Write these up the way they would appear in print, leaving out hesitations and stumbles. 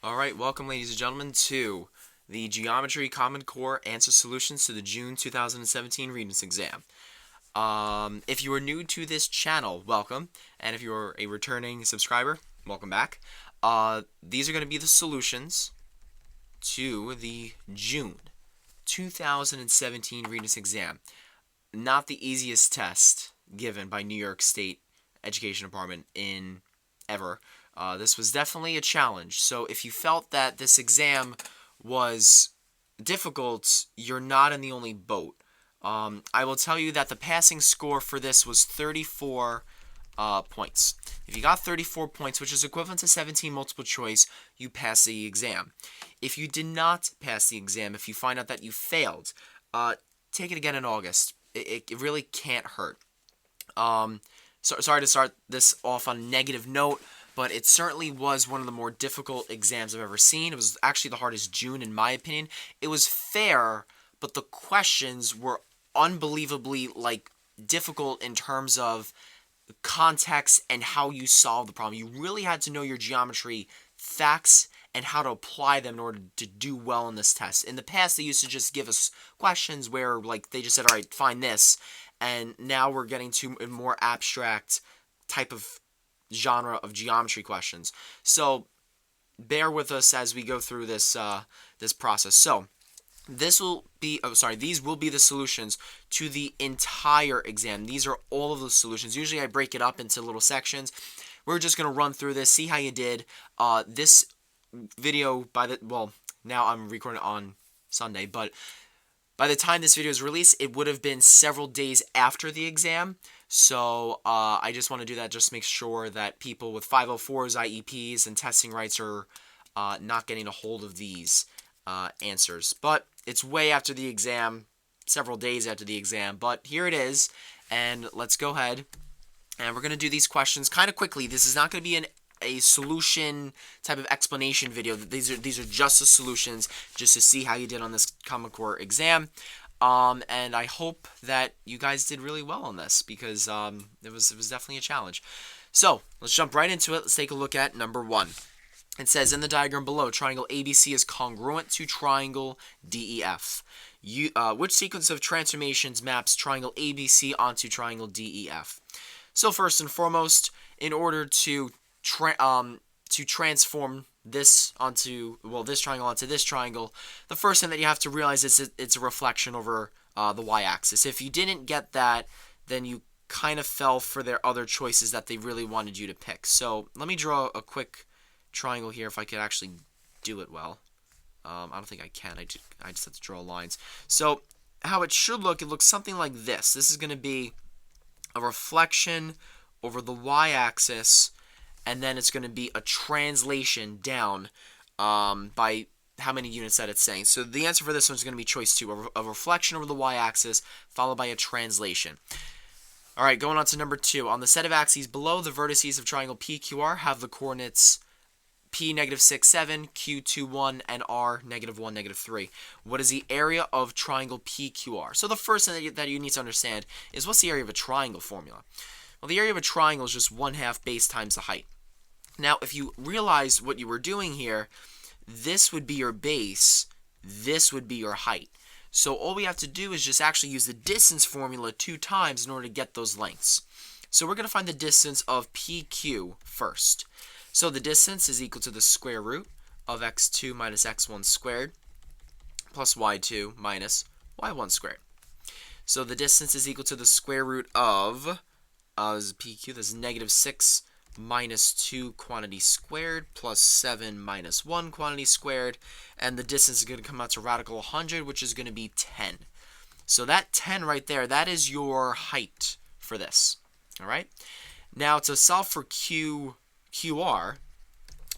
Alright, welcome ladies and gentlemen to the Geometry Common Core Answer Solutions to the June 2017 Regents exam. If you are new to this channel, welcome, and if you're a returning subscriber, welcome back. These are going to be the solutions to the June 2017 Regents exam. Not the easiest test given by New York State Education Department in ever. This was definitely a challenge. So if you felt that this exam was difficult, you're not in the only boat. I will tell you that the passing score for this was 34 points. If you got 34 points, which is equivalent to 17 multiple choice, you pass the exam. If you did not pass the exam, if you find out that you failed, take it again in August. It really can't hurt. Sorry to start this off on a negative note, but it certainly was one of the more difficult exams I've ever seen. It was actually the hardest June, in my opinion. It was fair, but the questions were unbelievably, difficult in terms of context and how you solve the problem. You really had to know your geometry facts and how to apply them in order to do well in this test. In the past, they used to just give us questions where, they just said, all right, find this, and now we're getting to a more abstract type of genre of geometry questions. So bear with us as we go through this this process. So these will be the solutions to the entire exam. These are all of the solutions. Usually I break it up into little sections. We're just going to run through this, see how you did. This video, now I'm recording on Sunday, but by the time this video is released, it would have been several days after the exam. So I just want to do that just to make sure that people with 504s, IEPs, and testing rights are not getting a hold of these answers. But it's way after the exam, several days after the exam. But here it is, and let's go ahead. And we're going to do these questions kind of quickly. This is not going to be a solution type of explanation video. These are just the solutions, just to see how you did on this Common Core exam. And I hope that you guys did really well on this, because it was definitely a challenge. So let's jump right into it. Let's take a look at number 1. It says in the diagram below, triangle ABC is congruent to triangle DEF. Which sequence of transformations maps triangle ABC onto triangle DEF? So first and foremost, in order to transform this onto, this triangle onto this triangle, the first thing that you have to realize is it's a reflection over the y-axis. If you didn't get that, then you kind of fell for their other choices that they really wanted you to pick. So let me draw a quick triangle here if I could actually do it well. I don't think I can. I just have to draw lines. So how it should look, it looks something like this. This is going to be a reflection over the y-axis, and then it's going to be a translation down by how many units that it's saying. So the answer for this one is going to be choice 2, a reflection over the y-axis followed by a translation. All right, going on to number 2. On the set of axes below, the vertices of triangle PQR have the coordinates P -6, 7, Q 2, 1, and R -1, -3. What is the area of triangle PQR? So the first thing that you need to understand is, what's the area of a triangle formula? Well, the area of a triangle is just 1/2 base times the height. Now, if you realize what you were doing here, this would be your base, this would be your height. So all we have to do is just actually use the distance formula 2 times in order to get those lengths. So we're going to find the distance of PQ first. So the distance is equal to the square root of x2 minus x1 squared plus y2 minus y1 squared. So the distance is equal to the square root of PQ, that's -6 minus 2 quantity squared plus 7 minus 1 quantity squared, and the distance is going to come out to radical 100, which is going to be 10. So that 10 right there, that is your height for this. All right. Now to solve for QR,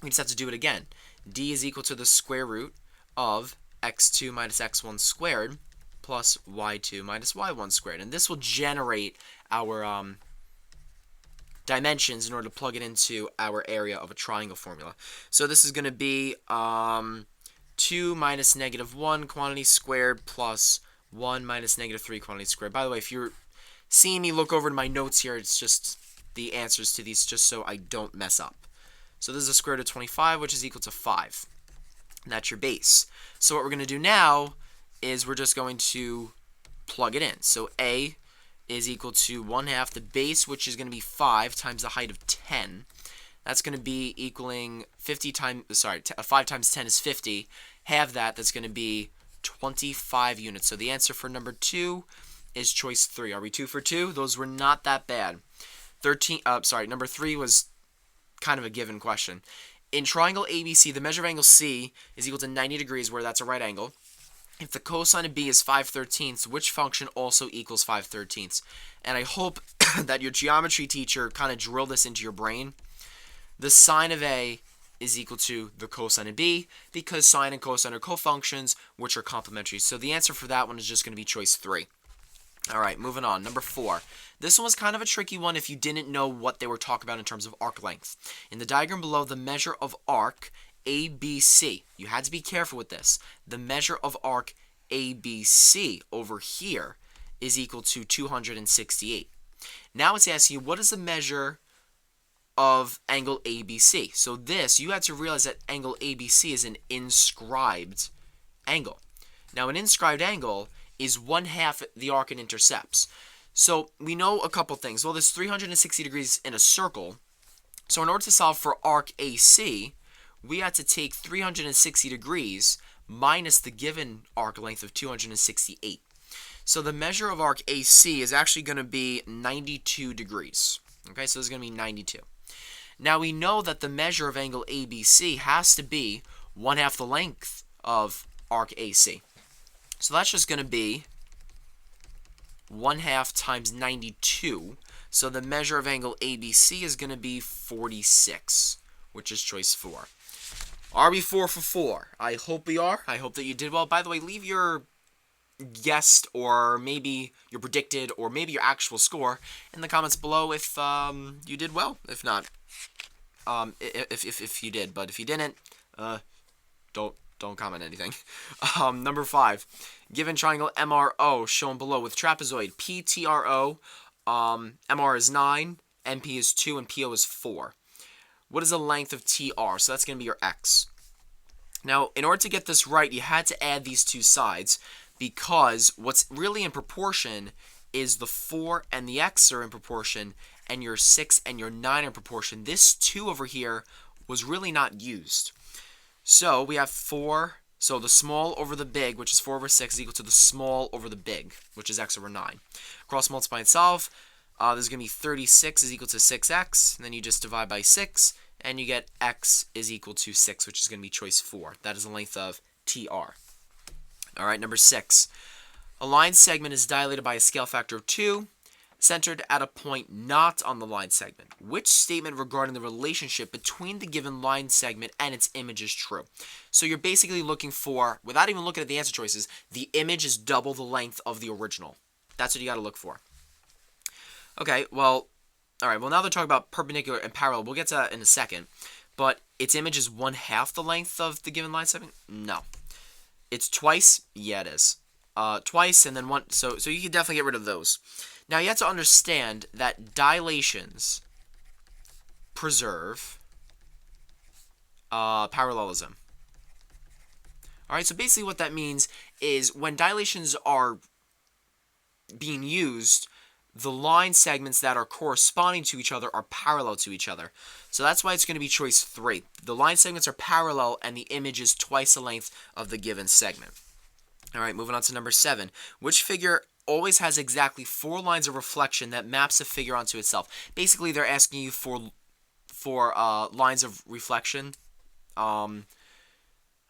we just have to do it again. D is equal to the square root of x2 minus x1 squared plus y2 minus y1 squared, and this will generate our dimensions in order to plug it into our area of a triangle formula. So this is going to be 2 minus -1 quantity squared plus 1 minus -3 quantity squared. By the way, if you're seeing me look over to my notes here, it's just the answers to these, just so I don't mess up. So this is a square root of 25, which is equal to 5. And that's your base. So what we're going to do now is we're just going to plug it in. So a is equal to 1/2 the base, which is going to be 5 times the height of 10. That's going to be equaling 50 times, 5 times 10 is 50. Halve that, that's going to be 25 units. So the answer for number 2 is choice 3. Are we 2 for 2? Those were not that bad. Number 3 was kind of a given question. In triangle ABC, the measure of angle C is equal to 90 degrees, where that's a right angle. If the cosine of B is 5/13, which function also equals 5/13? And I hope that your geometry teacher kind of drilled this into your brain. The sine of A is equal to the cosine of B, because sine and cosine are cofunctions, which are complementary. So the answer for that one is just going to be choice 3. All right, moving on. Number 4. This one was kind of a tricky one if you didn't know what they were talking about in terms of arc length. In the diagram below, the measure of arc ABC, you had to be careful with this. The measure of arc ABC over here is equal to 268. Now it's asking you, what is the measure of angle ABC? So this, you had to realize that angle ABC is an inscribed angle. Now an inscribed angle is 1/2 the arc it intercepts. So we know a couple things. Well, there's 360 degrees in a circle. So in order to solve for arc AC, we had to take 360 degrees minus the given arc length of 268. So the measure of arc AC is actually going to be 92 degrees. Okay, so this is going to be 92. Now we know that the measure of angle ABC has to be 1/2 the length of arc AC. So that's just going to be 1/2 times 92. So the measure of angle ABC is going to be 46, which is choice 4. Are we 4 for 4? I hope we are. I hope that you did well. By the way, leave your guessed or maybe your predicted or maybe your actual score in the comments below if you did well. If not, if you did. But if you didn't, don't comment anything. Number 5. Given triangle MRO shown below with trapezoid PTRO, MR is 9, MP is 2, and PO is 4. What is the length of TR? So that's going to be your X. Now, in order to get this right, you had to add these two sides, because what's really in proportion is the 4 and the X are in proportion, and your 6 and your 9 are in proportion. This 2 over here was really not used. So we have 4, so the small over the big, which is 4 over 6, is equal to the small over the big, which is X over 9. Cross multiply and solve. There's going to be 36 is equal to 6x, and then you just divide by 6, and you get x is equal to 6, which is going to be choice 4. That is the length of TR. All right, number 6. A line segment is dilated by a scale factor of 2, centered at a point not on the line segment. Which statement regarding the relationship between the given line segment and its image is true? So you're basically looking for, without even looking at the answer choices, the image is double the length of the original. That's what you got to look for. Okay, well, all right, well, now they're talking about perpendicular and parallel. We'll get to that in a second. But its image is 1/2 the length of the given line segment? No. It's twice? Yeah, it is. Twice and then one. So you can definitely get rid of those. Now, you have to understand that dilations preserve parallelism. All right, so basically what that means is when dilations are being used, the line segments that are corresponding to each other are parallel to each other. So that's why it's going to be choice 3. The line segments are parallel and the image is twice the length of the given segment. All right, moving on to number 7. Which figure always has exactly 4 lines of reflection that maps a figure onto itself? Basically, they're asking you for lines of reflection. Hold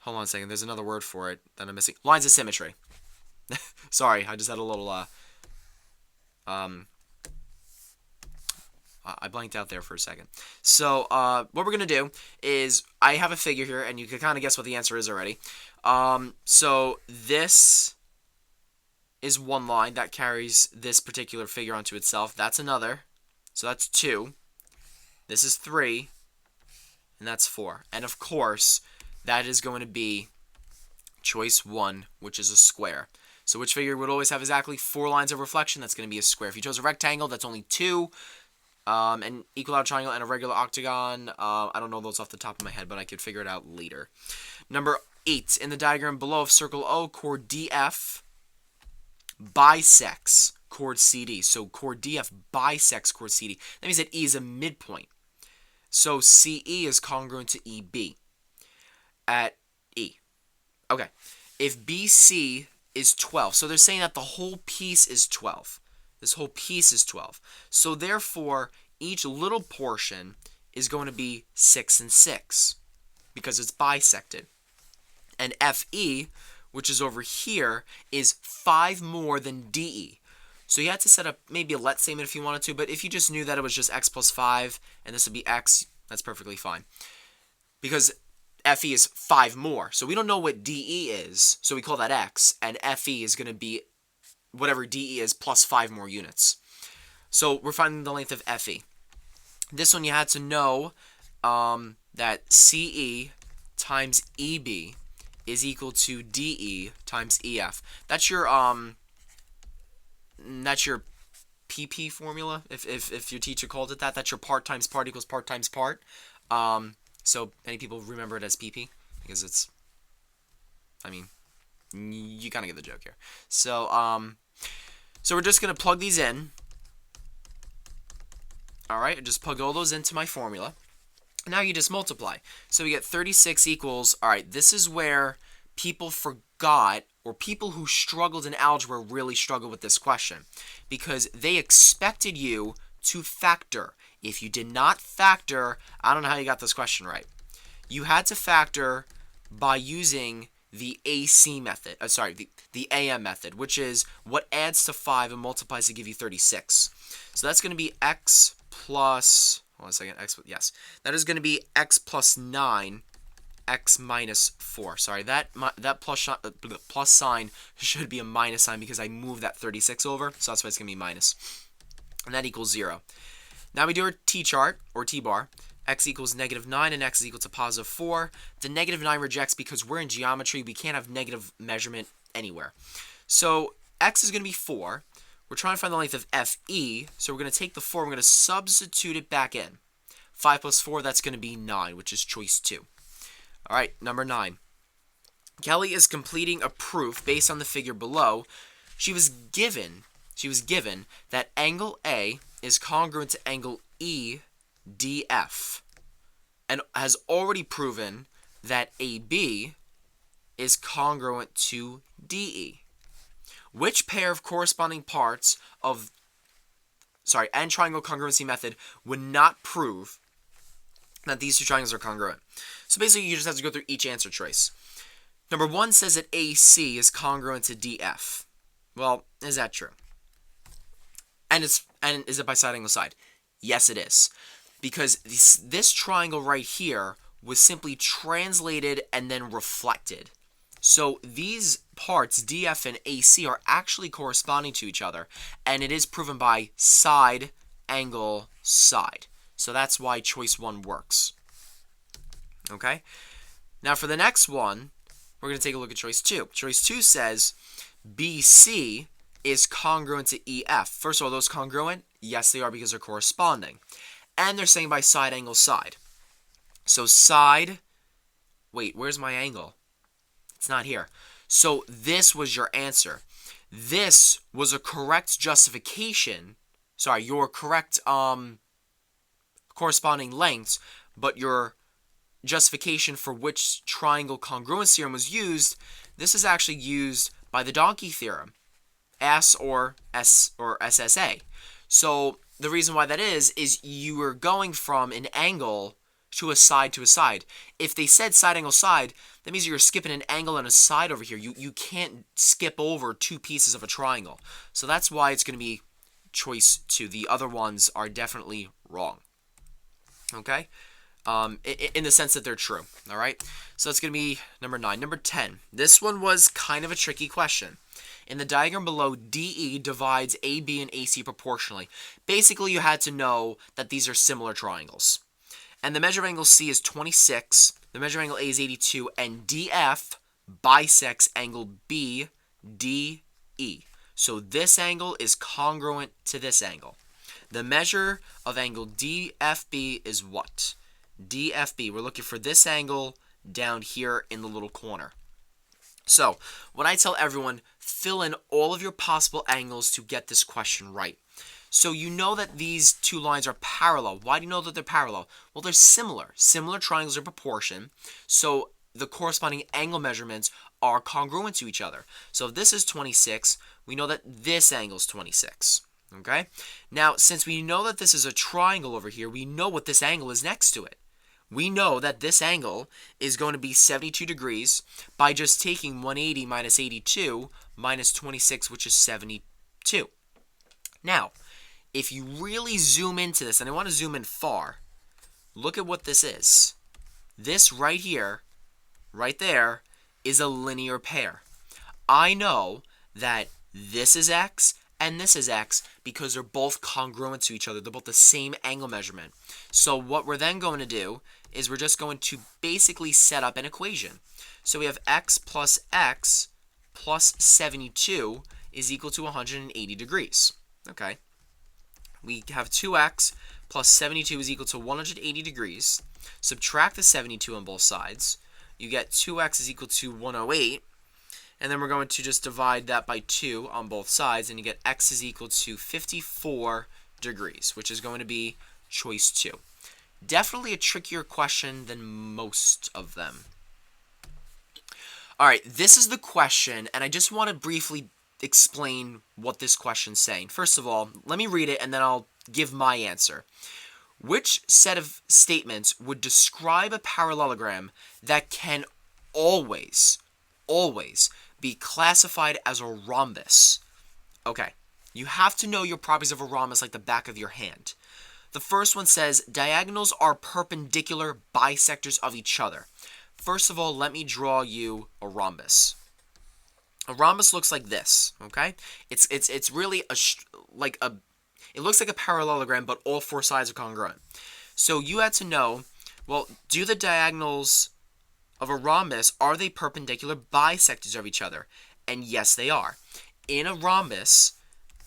on a second. There's another word for it that I'm missing. Lines of symmetry. Sorry, I just had a little I blanked out there for a second. So what we're going to do is I have a figure here, and you can kind of guess what the answer is already. So this is one line that carries this particular figure onto itself. That's another. So that's 2. This is 3. And that's 4. And of course, that is going to be choice 1, which is a square. So which figure would always have exactly 4 lines of reflection? That's going to be a square. If you chose a rectangle, that's only 2. an equilateral triangle and a regular octagon. I don't know those off the top of my head, but I could figure it out later. Number 8, in the diagram below of circle O, chord DF bisects chord CD. So chord DF bisects chord CD. That means that E is a midpoint. So CE is congruent to EB at E. Okay. If BC is 12, so they're saying that the whole piece is 12. This whole piece is 12. So therefore, each little portion is going to be 6 and 6 because it's bisected. And FE, which is over here, is 5 more than DE. So you had to set up maybe a let statement if you wanted to, but if you just knew that it was just x plus 5 and this would be x, that's perfectly fine. Because FE is 5 more. So we don't know what DE is, so we call that x, and FE is going to be whatever DE is plus 5 more units. So we're finding the length of FE. This one you had to know that CE times EB is equal to DE times EF. That's your PP formula. If your teacher called it that, that's your part times part equals part times part. So many people remember it as PP because it's, I mean, you kind of get the joke here. So so we're just gonna plug these in. All right, I just plugged all those into my formula. Now you just multiply. So we get 36 equals, all right, this is where people forgot, or people who struggled in algebra really struggled with this question, because they expected you to factor. If you did not factor, I don't know how you got this question right. You had to factor by using the AC method, the AM method, which is what adds to 5 and multiplies to give you 36. So that's going to be x plus, hold on a second, yes. That is going to be x plus 9, x minus 4. Sorry, that plus sign should be a minus sign because I moved that 36 over, so that's why it's going to be minus. And that equals 0. Now we do our t-chart, or t-bar. X equals negative 9 and x is equal to positive 4. The negative 9 rejects because we're in geometry. We can't have negative measurement anywhere. So x is going to be 4. We're trying to find the length of FE, so we're going to take the 4, we're going to substitute it back in. 5 plus 4, that's going to be 9, which is choice 2. All right, number 9. Kelly is completing a proof based on the figure below. She was given that angle A is congruent to angle EDF, and has already proven that AB is congruent to DE. Which pair of corresponding parts of and triangle congruency method would not prove that these two triangles are congruent? So basically you just have to go through each answer choice. Number 1 says that AC is congruent to DF. Well, is that true? And is it by side angle side? Yes, it is. Because this triangle right here was simply translated and then reflected. So these parts, DF and AC, are actually corresponding to each other, and it is proven by side, angle, side. So that's why choice 1 works. Okay? Now for the next one, we're going to take a look at choice 2. Choice 2 says BC is congruent to EF. First of all, those congruent? Yes, they are because they're corresponding. And they're saying by side, angle, side. So side, wait, where's my angle? It's not here. So this was your answer. This was a correct justification. Sorry, your correct corresponding lengths, but your justification for which triangle congruence theorem was used, this is actually used by the donkey theorem, S or SSA. So the reason why that is you are going from an angle to a side to a side. If they said side, angle, side, that means you're skipping an angle and a side over here. You can't skip over two pieces of a triangle. So that's why it's going to be choice 2. The other ones are definitely wrong. Okay? In the sense that they're true. All right? So that's going to be number 9. Number 10. This one was kind of a tricky question. In the diagram below, DE divides AB and AC proportionally. Basically, you had to know that these are similar triangles. And the measure of angle C is 26, the measure of angle A is 82, and DF bisects angle BDE. So this angle is congruent to this angle. The measure of angle DFB is what? DFB, we're looking for this angle down here in the little corner. So, when I tell everyone, fill in all of your possible angles to get this question right. So you know that these two lines are parallel. Why do you know that they're parallel? Well, they're similar. Similar triangles are proportion, so the corresponding angle measurements are congruent to each other. So if this is 26, we know that this angle is 26. Okay? Now, since we know that this is a triangle over here, we know what this angle is next to it. We know that this angle is going to be 72 degrees by just taking 180 minus 82 minus 26, which is 72. Now, if you really zoom into this, and I want to zoom in far, look at what this is. This right here, right there, is a linear pair. I know that this is x and this is x because they're both congruent to each other. They're both the same angle measurement. So what we're then going to do is we're just going to basically set up an equation. So we have x plus 72 is equal to 180 degrees. Okay. We have 2x plus 72 is equal to 180 degrees. Subtract the 72 on both sides. You get 2x is equal to 108. And then we're going to just divide that by 2 on both sides. And you get x is equal to 54 degrees, which is going to be choice 2. Definitely a trickier question than most of them. All right, this is the question, and I just want to briefly explain what this question's saying. First of all, let me read it and then I'll give my answer. Which set of statements would describe a parallelogram that can always be classified as a rhombus? Okay, you have to know your properties of a rhombus like the back of your hand. The first one says diagonals are perpendicular bisectors of each other. First of all, let me draw you a rhombus. A rhombus looks like this, okay? It's really it looks like a parallelogram, but all four sides are congruent. So you had to know, well, do the diagonals of a rhombus, are they perpendicular bisectors of each other? And yes, they are. In a rhombus,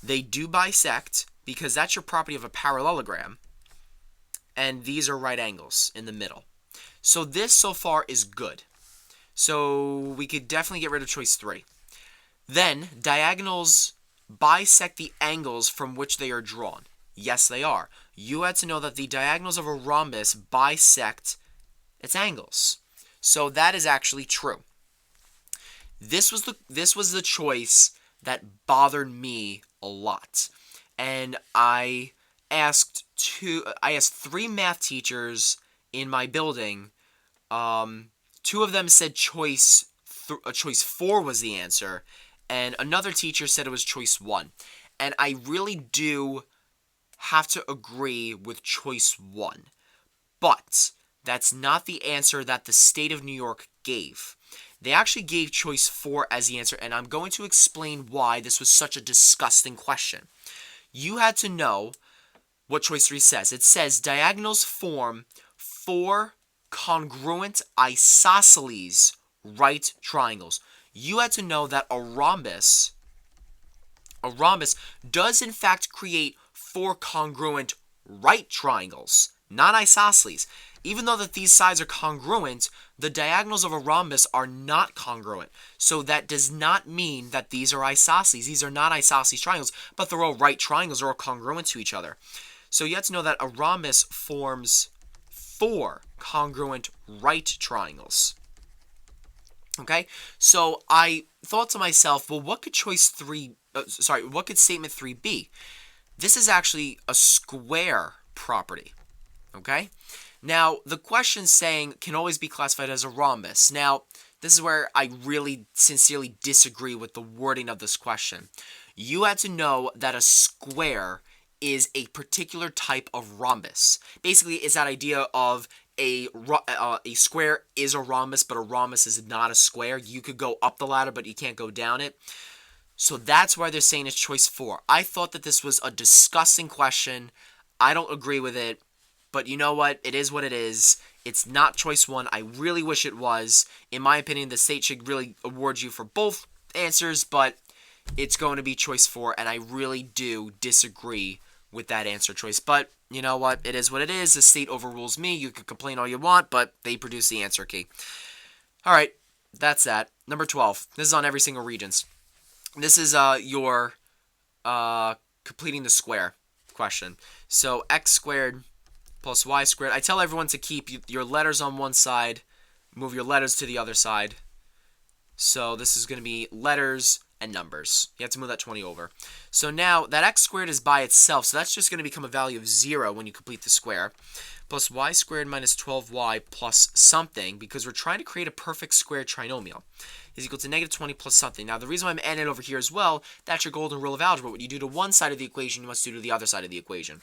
they do bisect because that's your property of a parallelogram, and these are right angles in the middle. So this so far is good. So we could definitely get rid of choice 3. Then, diagonals bisect the angles from which they are drawn. Yes, they are. You had to know that the diagonals of a rhombus bisect its angles. So that is actually true. This was the choice that bothered me a lot. And I asked 3 math teachers in my building. 2 of them said choice 4 was the answer, and another teacher said it was choice 1. And I really do have to agree with choice 1. But that's not the answer that the state of New York gave. They actually gave choice 4 as the answer, and I'm going to explain why this was such a disgusting question. You had to know what choice 3 says. It says diagonals form 4 congruent isosceles right triangles. You had to know that a rhombus does in fact create 4 congruent right triangles, not isosceles. Even though that these sides are congruent, the diagonals of a rhombus are not congruent. So that does not mean that these are isosceles. These are not isosceles triangles, but they're all right triangles, they're all congruent to each other. So you have to know that a rhombus forms 4 congruent right triangles. Okay, so I thought to myself, well, what could what could statement 3 be? This is actually a square property. Okay, now the question saying can always be classified as a rhombus. Now, this is where I really sincerely disagree with the wording of this question. You had to know that a square is a particular type of rhombus. Basically, it's that idea of a square is a rhombus, but a rhombus is not a square. You could go up the ladder, but you can't go down it. So that's why they're saying it's choice 4. I thought that this was a disgusting question. I don't agree with it, but you know what? It is what it is. It's not choice 1. I really wish it was. In my opinion, the state should really award you for both answers, but it's going to be choice 4, and I really do disagree with that answer choice. But you know what? It is what it is. The state overrules me. You can complain all you want, but they produce the answer key. All right, that's that. Number 12. This is on every single Regents. This is your completing the square question. So x squared plus y squared. I tell everyone to keep your letters on one side, move your letters to the other side. So this is going to be letters and numbers. You have to move that 20 over. So now that x squared is by itself, so that's just going to become a value of 0 when you complete the square, plus y squared minus 12y plus something, because we're trying to create a perfect square trinomial, is equal to negative 20 plus something. Now the reason why I'm adding it over here as well, that's your golden rule of algebra. What you do to one side of the equation, you must do to the other side of the equation.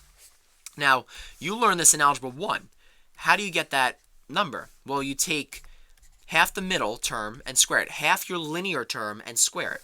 Now, you learn this in Algebra 1. How do you get that number? Well, you take half the middle term and square it. Half your linear term and square it.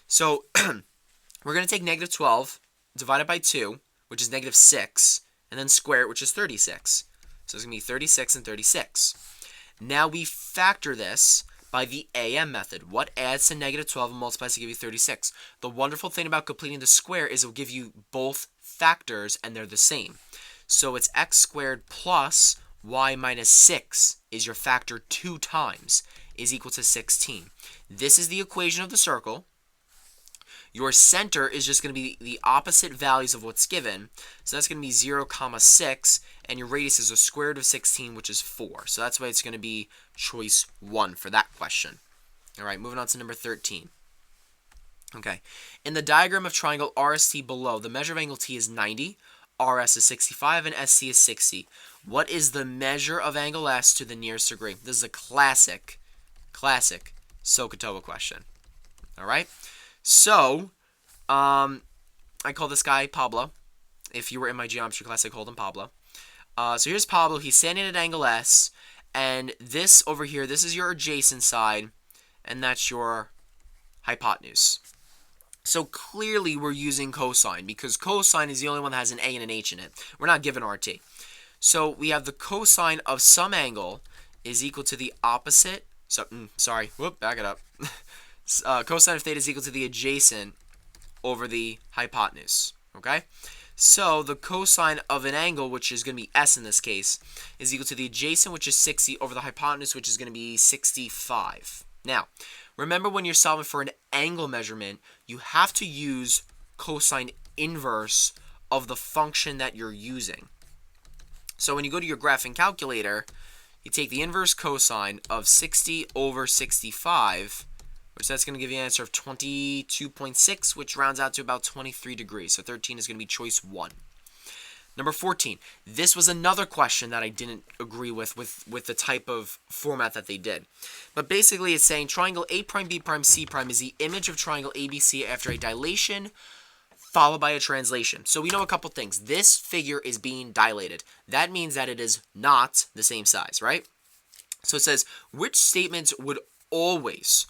So, we're going to take negative 12 divided by 2, which is negative 6, and then square it, which is 36. So, it's going to be 36 and 36. Now, we factor this by the AM method. What adds to negative 12 and multiplies to give you 36? The wonderful thing about completing the square is it will give you both factors, and they're the same. So it's x squared plus y minus 6 is your factor 2 times, is equal to 16. This is the equation of the circle. Your center is just going to be the opposite values of what's given. So that's going to be 0, 6, and your radius is a square root of 16, which is 4. So that's why it's going to be choice 1 for that question. All right, moving on to number 13. Okay, in the diagram of triangle RST below, the measure of angle T is 90, RS is 65, and SC is 60. What is the measure of angle S to the nearest degree? This is a classic SOHCAHTOA question. All right, so I call this guy Pablo. If you were in my geometry class, I called him Pablo. So here's Pablo. He's standing at angle S, and this over here, this is your adjacent side, and that's your hypotenuse. So clearly we're using cosine, because cosine is the only one that has an A and an H in it. We're not given RT. So we have the cosine of some angle is equal to the opposite. So, back it up. Cosine of theta is equal to the adjacent over the hypotenuse. Okay? So the cosine of an angle, which is going to be S in this case, is equal to the adjacent, which is 60, over the hypotenuse, which is going to be 65. Now, remember when you're solving for an angle measurement, you have to use cosine inverse of the function that you're using. So when you go to your graphing calculator, you take the inverse cosine of 60 over 65, which that's going to give you an answer of 22.6, which rounds out to about 23 degrees. So 13 is going to be choice 1. Number 14. This was another question that I didn't agree with the type of format that they did. But basically it's saying triangle A prime B prime C prime is the image of triangle ABC after a dilation followed by a translation. So we know a couple things. This figure is being dilated. That means that it is not the same size, right? So it says, which statements would always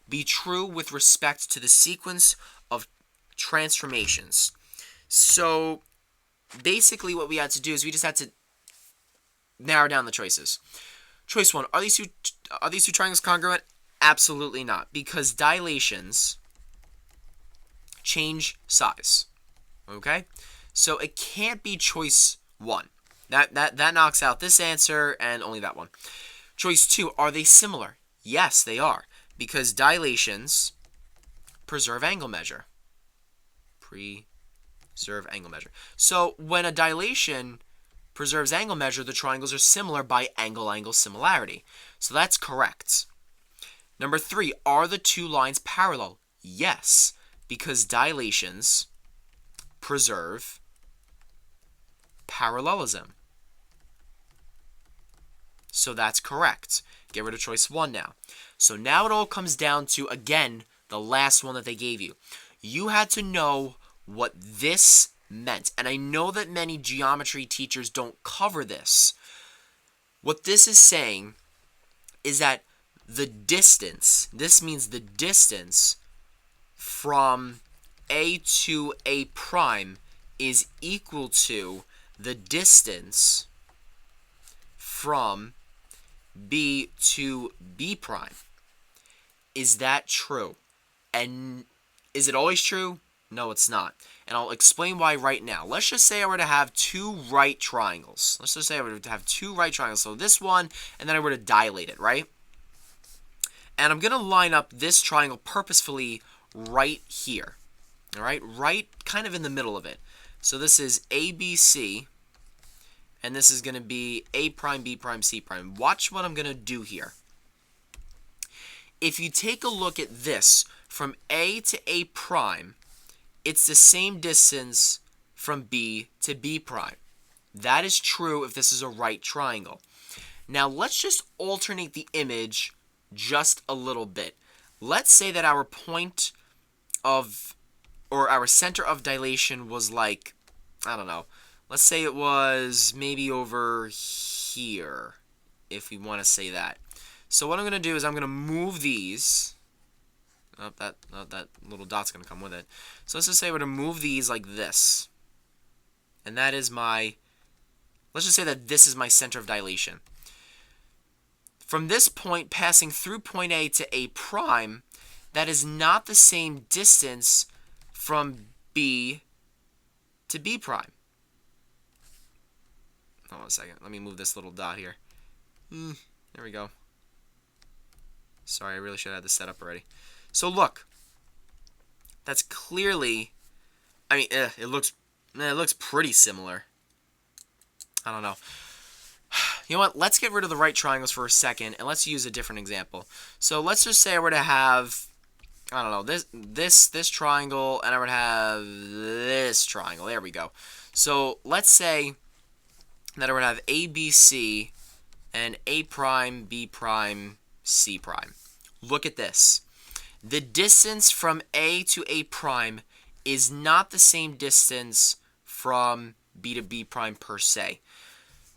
be true with respect to the sequence of transformations? So basically what we had to do is we just had to narrow down the choices. Choice 1, are these two triangles congruent? Absolutely not, because dilations change size. Okay? So it can't be choice 1. That knocks out this answer and only that one. Choice 2, are they similar? Yes, they are, because dilations preserve angle measure. Preserve angle measure. So when a dilation preserves angle measure, the triangles are similar by angle-angle similarity. So that's correct. Number 3, are the two lines parallel? Yes, because dilations preserve parallelism. So that's correct. Get rid of choice 1 now. So now it all comes down to, again, the last one that they gave you. You had to know what this meant. And I know that many geometry teachers don't cover this. What this is saying is that the distance, this means the distance from A to A prime is equal to the distance from B to B prime. Is that true? And is it always true? No, it's not. And I'll explain why right now. Let's just say I were to have two right triangles. Let's just say I were to have two right triangles. So this one, and then I were to dilate it, right? And I'm going to line up this triangle purposefully right here. All right? Right kind of in the middle of it. So this is ABC, and this is going to be A prime, B prime, C prime. Watch what I'm going to do here. If you take a look at this, from A to A prime, it's the same distance from B to B prime. That is true if this is a right triangle. Now let's just alternate the image just a little bit. Let's say that our point of, or our center of dilation was like, I don't know, let's say it was maybe over here, if we want to say that. So what I'm going to do is I'm going to move these. Oh, that little dot's going to come with it. So let's just say we're going to move these like this. And that is my, let's just say that this is my center of dilation. From this point, passing through point A to A prime, that is not the same distance from B to B prime. Hold on a second. Let me move this little dot here. There we go. Sorry, I really should have had this set up already. So look, that's clearly, I mean, it looks pretty similar. I don't know. You know what? Let's get rid of the right triangles for a second, and let's use a different example. So let's just say I were to have, I don't know, this triangle, and I were to have this triangle. There we go. So let's say that I would have ABC and A prime, B prime, C prime. Look at this. The distance from A to A prime is not the same distance from B to B prime per se.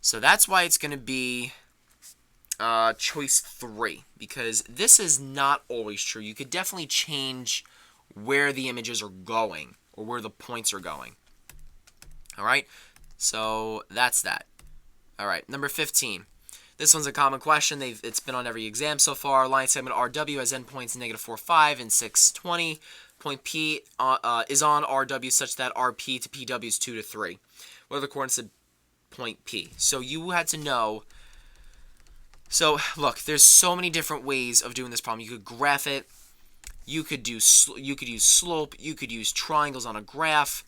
So that's why it's going to be choice 3, because this is not always true. You could definitely change where the images are going or where the points are going. All right, so that's that. All right, number 15. This one's a common question. It's been on every exam so far. Line segment RW has endpoints -4, 5, and 6, 20. Point P is on RW such that RP to PW is 2 to 3. What are the coordinates of point P? So you had to know. So look, there's so many different ways of doing this problem. You could graph it. You could use slope. You could use triangles on a graph.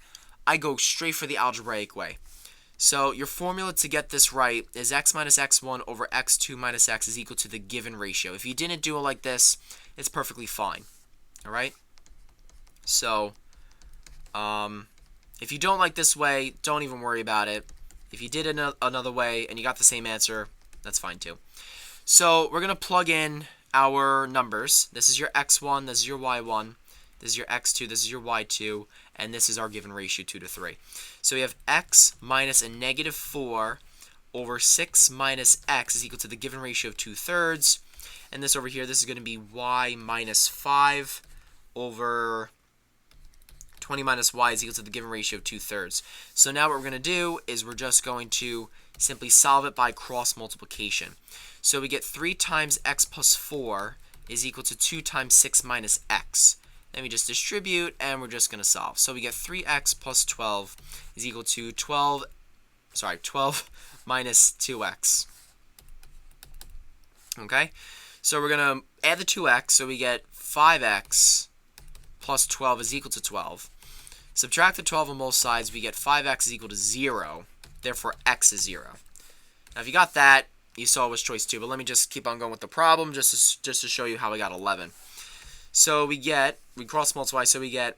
I go straight for the algebraic way. So your formula to get this right is x minus x1 over x2 minus x is equal to the given ratio. If you didn't do it like this, it's perfectly fine. All right? So if you don't like this way, don't even worry about it. If you did it another way and you got the same answer, that's fine too. So we're going to plug in our numbers. This is your x1, this is your y1, this is your x2, this is your y2, and this is our given ratio, 2 to 3. So we have x minus a -4 over 6 minus x is equal to the given ratio of 2/3. And this over here, this is going to be y minus 5 over 20 minus y is equal to the given ratio of 2/3. So now what we're going to do is we're just going to simply solve it by cross multiplication. So we get 3 times x plus 4 is equal to 2 times 6 minus x. Then we just distribute, and we're just going to solve. So we get 3x plus 12 is equal to 12 minus 2x. Okay? So we're going to add the 2x, so we get 5x plus 12 is equal to 12. Subtract the 12 on both sides, we get 5x is equal to 0. Therefore, x is 0. Now, if you got that, you saw it was choice 2. But let me just keep on going with the problem just to show you how I got 11. So we cross multiply, so we get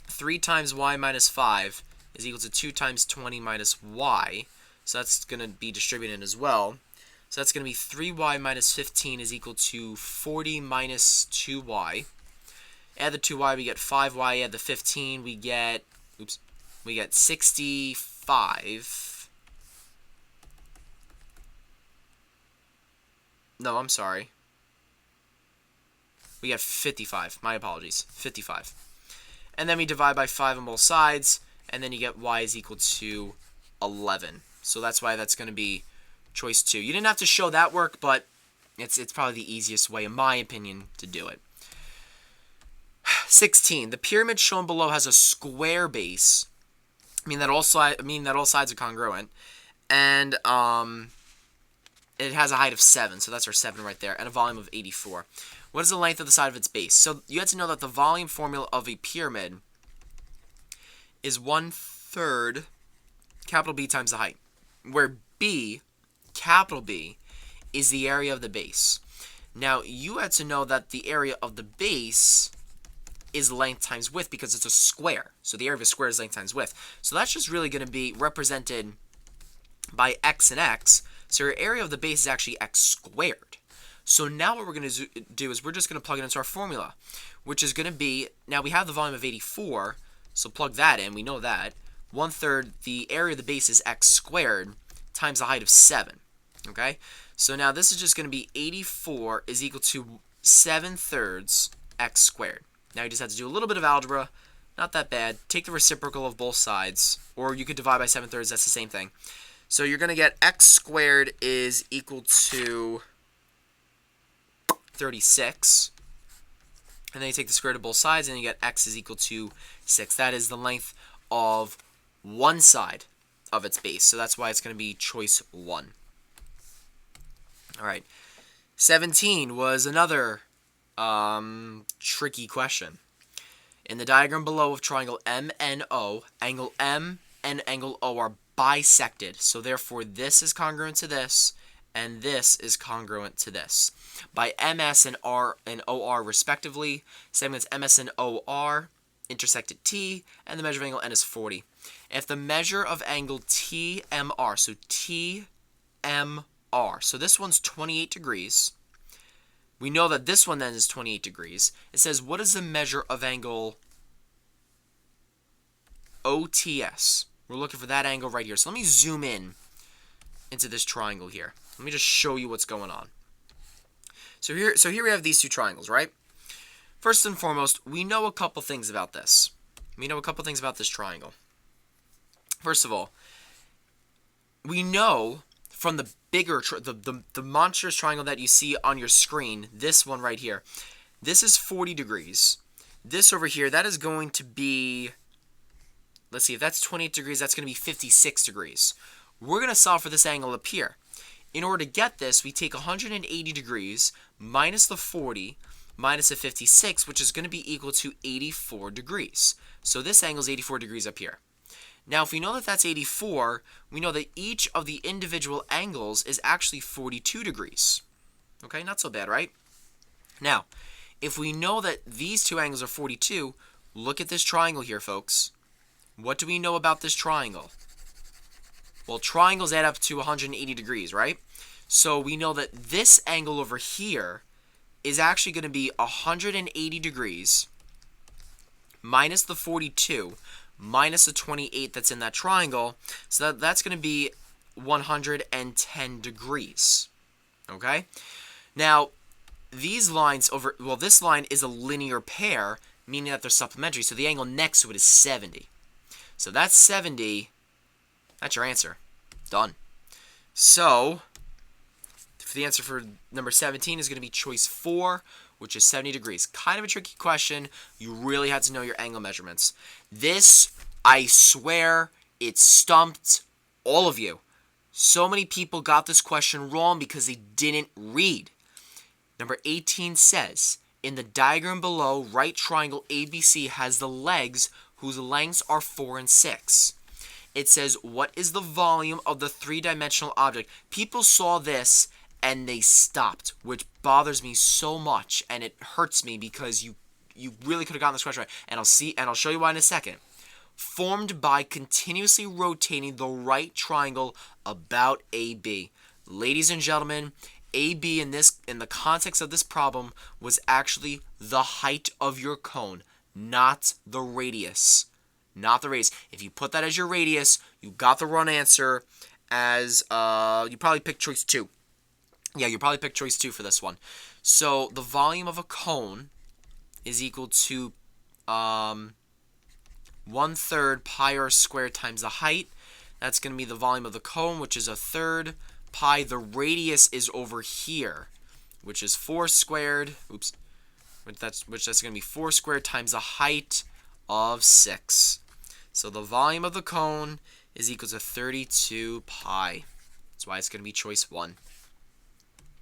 3 times y minus 5 is equal to 2 times 20 minus y. So that's going to be distributed as well. So that's going to be 3y minus 15 is equal to 40 minus 2y. Add the 2y, we get 5y. Add the 15, we get 65. No, I'm sorry. We get 55. My apologies. 55. And then we divide by 5 on both sides, and then you get y is equal to 11. So that's why that's going to be choice 2. You didn't have to show that work, but it's probably the easiest way, in my opinion, to do it. 16. The pyramid shown below has a square base, meaning that all sides are congruent, and it has a height of 7, so that's our 7 right there, and a volume of 84. What is the length of the side of its base? So you had to know that the volume formula of a pyramid is 1/3 capital B times the height, where B, capital B, is the area of the base. Now, you had to know that the area of the base is length times width because it's a square. So the area of a square is length times width. So that's just really going to be represented by x and x. So your area of the base is actually x squared. So now what we're going to do is we're just going to plug it into our formula, which is going to be, now we have the volume of 84, so plug that in, we know that. 1/3, the area of the base is x squared times the height of 7. Okay? So now this is just going to be 84 is equal to 7/3 x squared. Now you just have to do a little bit of algebra, not that bad. Take the reciprocal of both sides, or you could divide by 7/3, that's the same thing. So you're going to get x squared is equal to 36. And then you take the square root of both sides, and you get x is equal to 6. That is the length of one side of its base. So that's why it's going to be choice 1. All right. 17 was another tricky question. In the diagram below of triangle MNO, angle M and angle O are bisected. So therefore, this is congruent to this, and this is congruent to this. By MS and R and OR respectively, segments MS and OR intersect at T, and the measure of angle N is 40. If the measure of angle TMR, so TMR, so this one's 28 degrees. We know that this one then is 28 degrees. It says, what is the measure of angle OTS? We're looking for that angle right here. So let me zoom in into this triangle here. Let me just show you what's going on. So here we have these two triangles, right? First and foremost, we know a couple things about this. We know a couple things about this triangle. First of all, we know from the bigger, the monstrous triangle that you see on your screen, this one right here, this is 40 degrees. This over here, that is going to be, let's see, if that's 28 degrees, that's going to be 56 degrees. We're going to solve for this angle up here. In order to get this, we take 180 degrees minus the 40 minus the 56, which is going to be equal to 84 degrees. So this angle is 84 degrees up here. Now, if we know that that's 84, we know that each of the individual angles is actually 42 degrees. Okay, not so bad, right? Now, if we know that these two angles are 42, look at this triangle here, folks. What do we know about this triangle? Well, triangles add up to 180 degrees, right? So we know that this angle over here is actually going to be 180 degrees minus the 42 minus the 28 that's in that triangle. So that's going to be 110 degrees. Okay? Now, these lines over, well, this line is a linear pair, meaning that they're supplementary. So the angle next to it is 70. So that's 70. That's your answer. Done. So, the answer for number 17 is going to be choice 4, which is 70 degrees. Kind of a tricky question. You really had to know your angle measurements. This, I swear, it stumped all of you. So many people got this question wrong because they didn't read. Number 18 says, in the diagram below, right triangle ABC has the legs whose lengths are 4 and 6. It says, what is the volume of the three-dimensional object? People saw this and they stopped, which bothers me so much, and it hurts me because you really could have gotten this question right. And I'll show you why in a second. Formed by continuously rotating the right triangle about AB. Ladies and gentlemen, AB in the context of this problem was actually the height of your cone, not the radius. Not the radius. If you put that as your radius, you got the wrong answer, as you probably picked choice 2. Yeah, you probably picked choice 2 for this one. So the volume of a cone is equal to 1/3 pi r squared times the height. That's going to be the volume of the cone, which is 1/3 pi. The radius is over here, which is 4 squared. Oops. which that's going to be 4 squared times the height of 6. So the volume of the cone is equal to 32 pi. That's why it's going to be choice 1.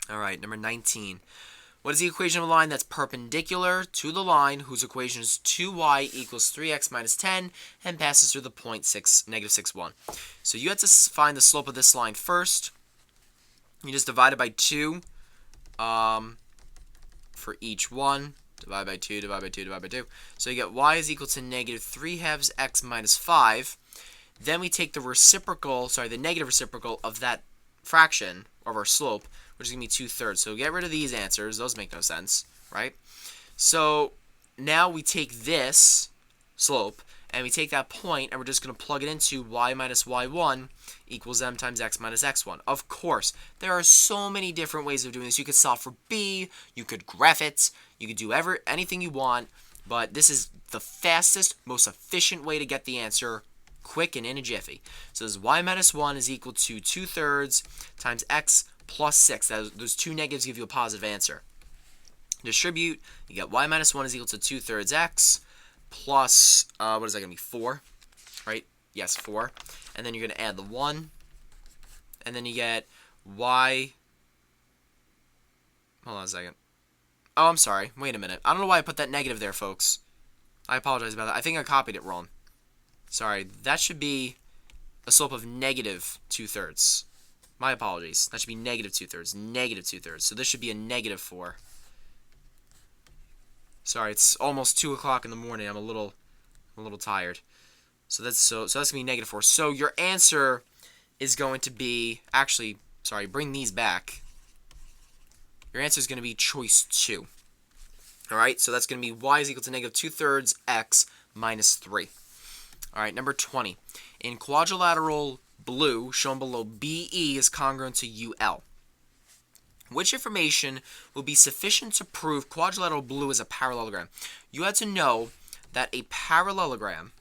All right, number 19. What is the equation of a line that's perpendicular to the line whose equation is 2y equals 3x minus 10 and passes through the point negative 6, 1? So you have to find the slope of this line first. You just divide it by 2 for each one. Divide by 2, divide by 2, divide by 2. So you get y is equal to negative 3 halves x minus 5. Then we take the negative reciprocal of that fraction of our slope, which is going to be 2/3. So get rid of these answers. Those make no sense, right? So now we take this slope, and we take that point, and we're just going to plug it into y minus y1 equals m times x minus x1. Of course, there are so many different ways of doing this. You could solve for b, you could graph it, you could do anything you want, but this is the fastest, most efficient way to get the answer quick and in a jiffy. So this y minus 1 is equal to 2/3 times x plus 6. Those two negatives give you a positive answer. Distribute, you get y minus 1 is equal to 2/3 x plus, what is that going to be, 4, right? Yes, 4. And then you're going to add the 1, and then you get y, hold on a second. Oh, I'm sorry. Wait a minute. I don't know why I put that negative there, folks. I apologize about that. I think I copied it wrong. Sorry. That should be a slope of negative 2/3. My apologies. That should be negative 2/3. Negative 2/3. So this should be a negative 4. Sorry, it's almost 2 o'clock in the morning. I'm a little tired. So that's gonna be negative 4. So your answer is going to be, actually, sorry, bring these back. Your answer is going to be choice 2. All right, so that's going to be y is equal to negative 2/3 x minus 3. All right, number 20. In quadrilateral blue, shown below, BE is congruent to UL. Which information will be sufficient to prove quadrilateral blue is a parallelogram? You had to know that a parallelogram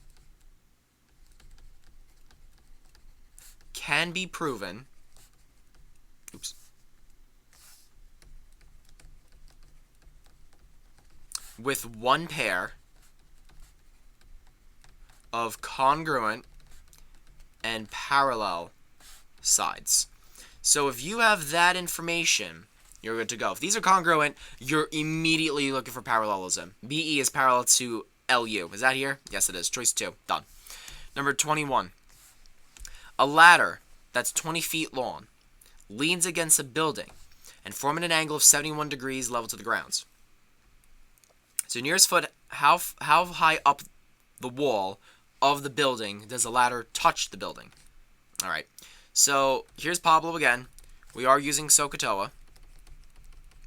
can be proven with one pair of congruent and parallel sides. So if you have that information, you're good to go. If these are congruent, you're immediately looking for parallelism. BE is parallel to LU. Is that here? Yes, it is. Choice 2. Done. Number 21. A ladder that's 20 feet long leans against a building and forming an angle of 71 degrees level to the ground. So nearest foot, how high up the wall of the building does the ladder touch the building? All right. So here's Pablo again. We are using SOHCAHTOA,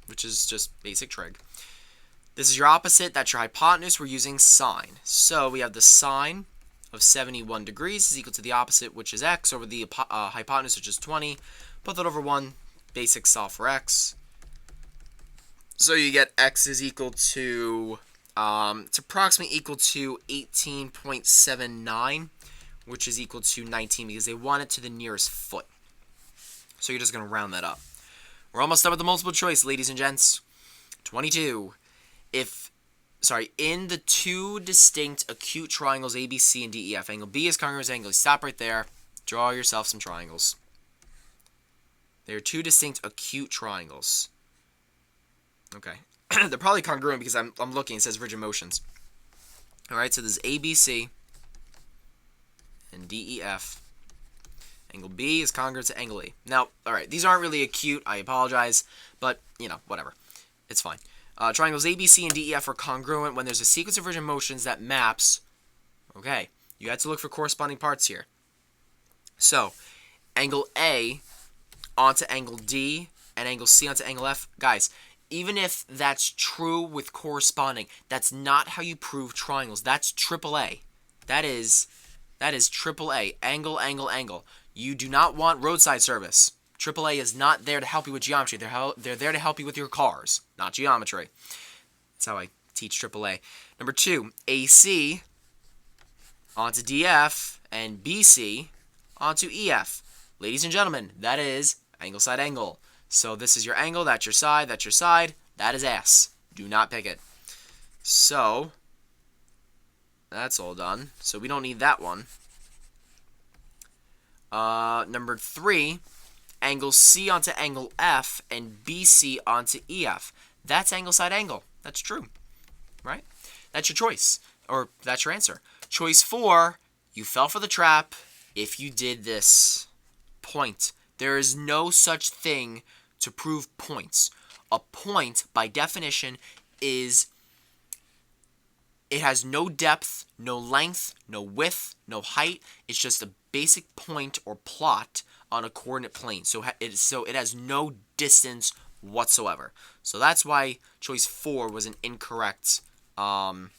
which is just basic trig. This is your opposite. That's your hypotenuse. We're using sine. So we have the sine of 71 degrees is equal to the opposite, which is x, over the hypotenuse, which is 20. Put that over 1. Basic solve for x. So you get x is equal to, it's approximately equal to 18.79, which is equal to 19 because they want it to the nearest foot. So you're just going to round that up. We're almost done with the multiple choice, ladies and gents. 22. In the two distinct acute triangles ABC and DEF, angle B is congruent to angle E. Stop right there. Draw yourself some triangles. There are two distinct acute triangles. Okay. They're probably congruent because I'm looking. It says rigid motions. All right, so there's ABC and DEF. Angle B is congruent to angle E. Now, all right, these aren't really acute. I apologize, but, whatever. It's fine. Triangles ABC and DEF are congruent when there's a sequence of rigid motions that maps. Okay, you have to look for corresponding parts here. So, angle A onto angle D and angle C onto angle F. Guys, even if that's true with corresponding, that's not how you prove triangles. That's AAA. That is AAA. Angle, angle, angle. You do not want roadside service. AAA is not there to help you with geometry. They're there to help you with your cars, not geometry. That's how I teach AAA. Number 2, AC onto DF and BC onto EF. Ladies and gentlemen, that is angle side angle. So this is your angle, that's your side, that is S. Do not pick it. So that's all done. So we don't need that one. Number 3, angle C onto angle F and BC onto EF. That's angle side angle. That's true, right? That's your choice, or that's your answer. Choice 4, you fell for the trap if you did this. Point. There is no such thing to prove points. A point, by definition, it has no depth, no length, no width, no height. It's just a basic point or plot on a coordinate plane. So it has no distance whatsoever. So that's why choice 4 was an incorrect answer.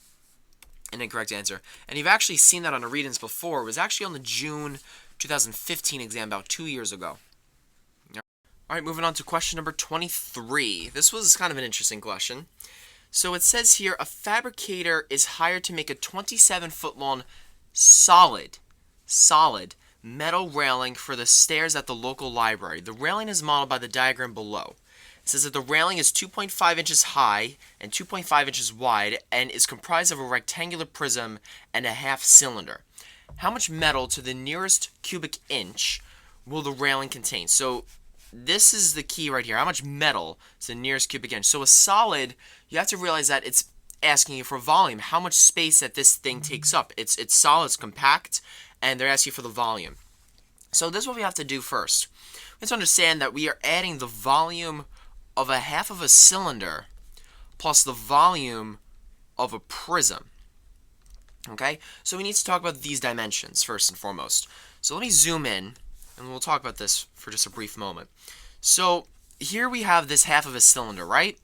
And you've actually seen that on a Regents before. It was actually on the June 2015 exam about 2 years ago. All right, moving on to question number 23. This was kind of an interesting question. So it says here, a fabricator is hired to make a 27-foot long solid metal railing for the stairs at the local library. The railing is modeled by the diagram below. It says that the railing is 2.5 inches high and 2.5 inches wide and is comprised of a rectangular prism and a half cylinder. How much metal to the nearest cubic inch will the railing contain? So this is the key right here. How much metal is the nearest cubic inch? So a solid, you have to realize that it's asking you for volume. How much space that this thing takes up. It's solid, it's compact, and they're asking you for the volume. So this is what we have to do first. We have to understand that we are adding the volume of a half of a cylinder plus the volume of a prism. Okay? So we need to talk about these dimensions first and foremost. So let me zoom in, and we'll talk about this for just a brief moment. So here we have this half of a cylinder, right?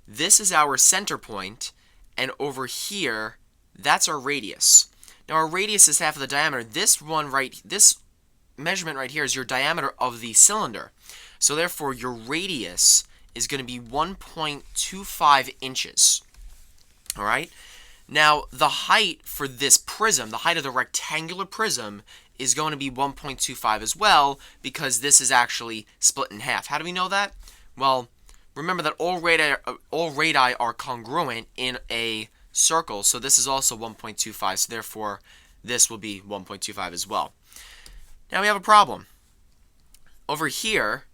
This is our center point, and over here, that's our radius. Now our radius is half of the diameter. This measurement right here is your diameter of the cylinder. So therefore, your radius is going to be 1.25 inches. All right? Now, the height for this prism, the height of the rectangular prism, is going to be 1.25 as well, because this is actually split in half. How do we know that? Well, remember that all radii are congruent in a circle, so this is also 1.25, so therefore this will be 1.25 as well. Now we have a problem. Over here,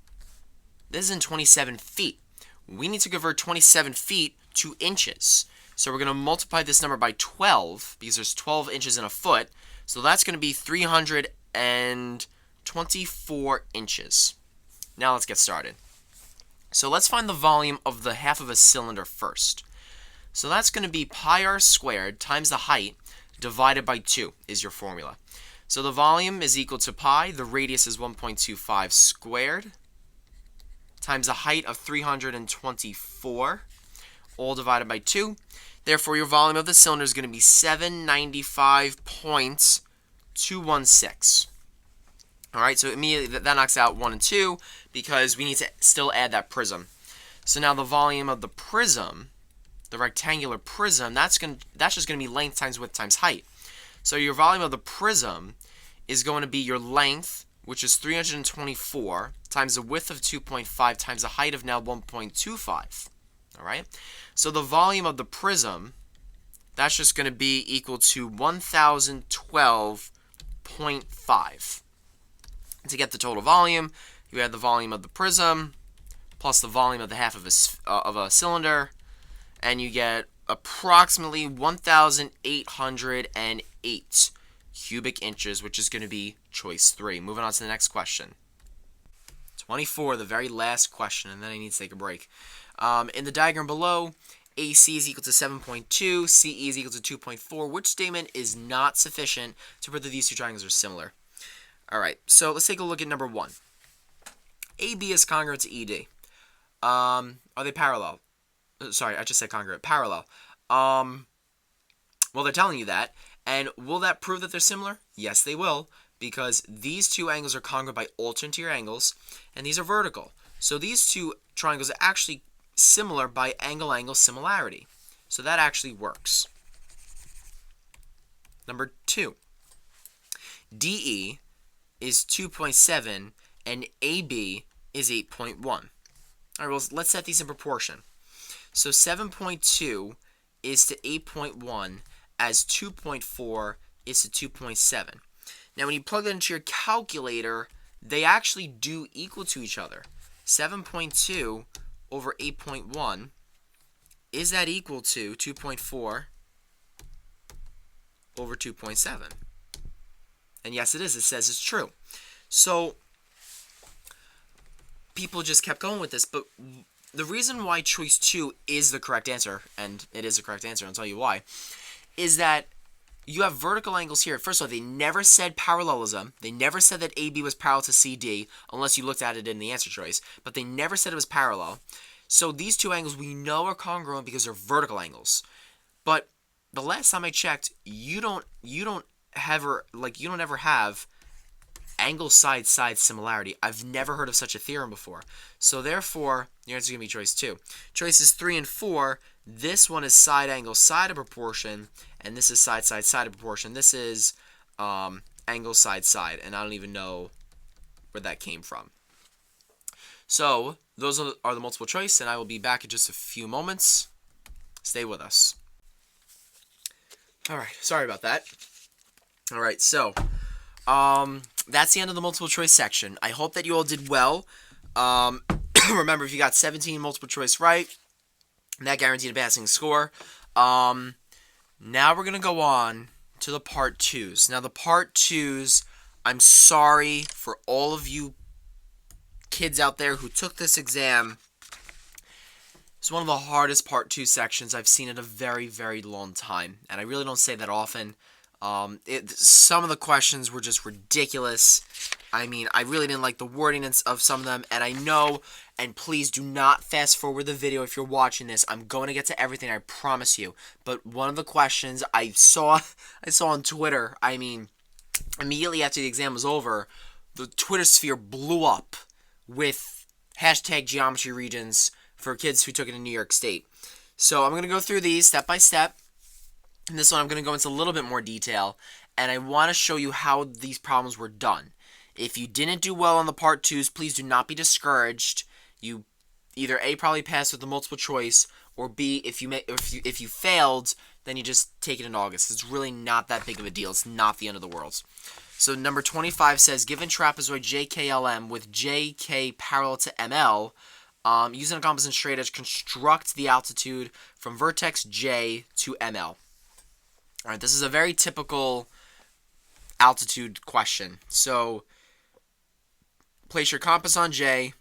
this is in 27 feet. We need to convert 27 feet to inches. So we're going to multiply this number by 12, because there's 12 inches in a foot. So that's going to be 324 inches. Now let's get started. So let's find the volume of the half of a cylinder first. So that's going to be pi r squared times the height divided by 2 is your formula. So the volume is equal to pi, the radius is 1.25 squared, times the height of 324, all divided by 2. Therefore, your volume of the cylinder is going to be 795.216. All right, so immediately that knocks out 1 and 2 because we need to still add that prism. So now the volume of the prism, the rectangular prism, that's just going to be length times width times height. So your volume of the prism is going to be your length, which is 324, times the width of 2.5 times the height of now 1.25. All right? So the volume of the prism, that's just going to be equal to 1012.5. To get the total volume, you add the volume of the prism plus the volume of the half of a cylinder, and you get approximately 1,808 cubic inches, which is going to be choice 3. Moving on to the next question. 24, the very last question, and then I need to take a break. In the diagram below, AC is equal to 7.2, CE is equal to 2.4. Which statement is not sufficient to prove that these two triangles are similar? All right, so let's take a look at number 1. AB is congruent to ED. Are they parallel? Sorry, I just said congruent. Parallel. Well, they're telling you that. And will that prove that they're similar? Yes, they will, because these two angles are congruent by alternate angles, and these are vertical. So these two triangles are actually similar by angle-angle similarity. So that actually works. Number 2. DE is 2.7 and AB is 8.1. All right, well, let's set these in proportion. So 7.2 is to 8.1 as 2.4 is to 2.7. Now, when you plug that into your calculator, they actually do equal to each other. 7.2 over 8.1, is that equal to 2.4 over 2.7? And yes, it is. It says it's true. So people just kept going with this, but the reason why choice 2 is the correct answer, and it is the correct answer, I'll tell you why, is that you have vertical angles here. First of all, they never said parallelism. They never said that AB was parallel to CD, unless you looked at it in the answer choice. But they never said it was parallel. So these two angles we know are congruent because they're vertical angles. But the last time I checked, you don't ever have angle side similarity. I've never heard of such a theorem before. So therefore, your answer is going to be choice 2. Choices 3 and 4, this one is side angle side of proportion, and this is side of proportion. This is angle side, and I don't even know where that came from. So those are the multiple choice, and I will be back in just a few moments. Stay with us. Alright, sorry about that. Alright, so that's the end of the multiple choice section. I hope that you all did well. Remember, if you got 17 multiple choice right, that guaranteed a passing score. Now we're going to go on to the part 2s. Now, the part 2s, I'm sorry for all of you kids out there who took this exam. It's one of the hardest part 2 sections I've seen in a very, very long time. And I really don't say that often. Some of the questions were just ridiculous. I mean, I really didn't like the wording of some of them, and I know, and please do not fast forward the video if you're watching this. I'm going to get to everything, I promise you. But one of the questions I saw on Twitter, I mean, immediately after the exam was over, the Twitter sphere blew up with hashtag geometry regions for kids who took it in New York State. So I'm going to go through these step by step. And this one I'm going to go into a little bit more detail, and I want to show you how these problems were done. If you didn't do well on the part 2s, please do not be discouraged. You either A, probably passed with the multiple choice, or B, if you failed, then you just take it in August. It's really not that big of a deal. It's not the end of the world. So number 25 says, given trapezoid JKLM with JK parallel to ML, using a composite straight edge, construct the altitude from vertex J to ML. All right, this is a very typical altitude question. So place your compass on J.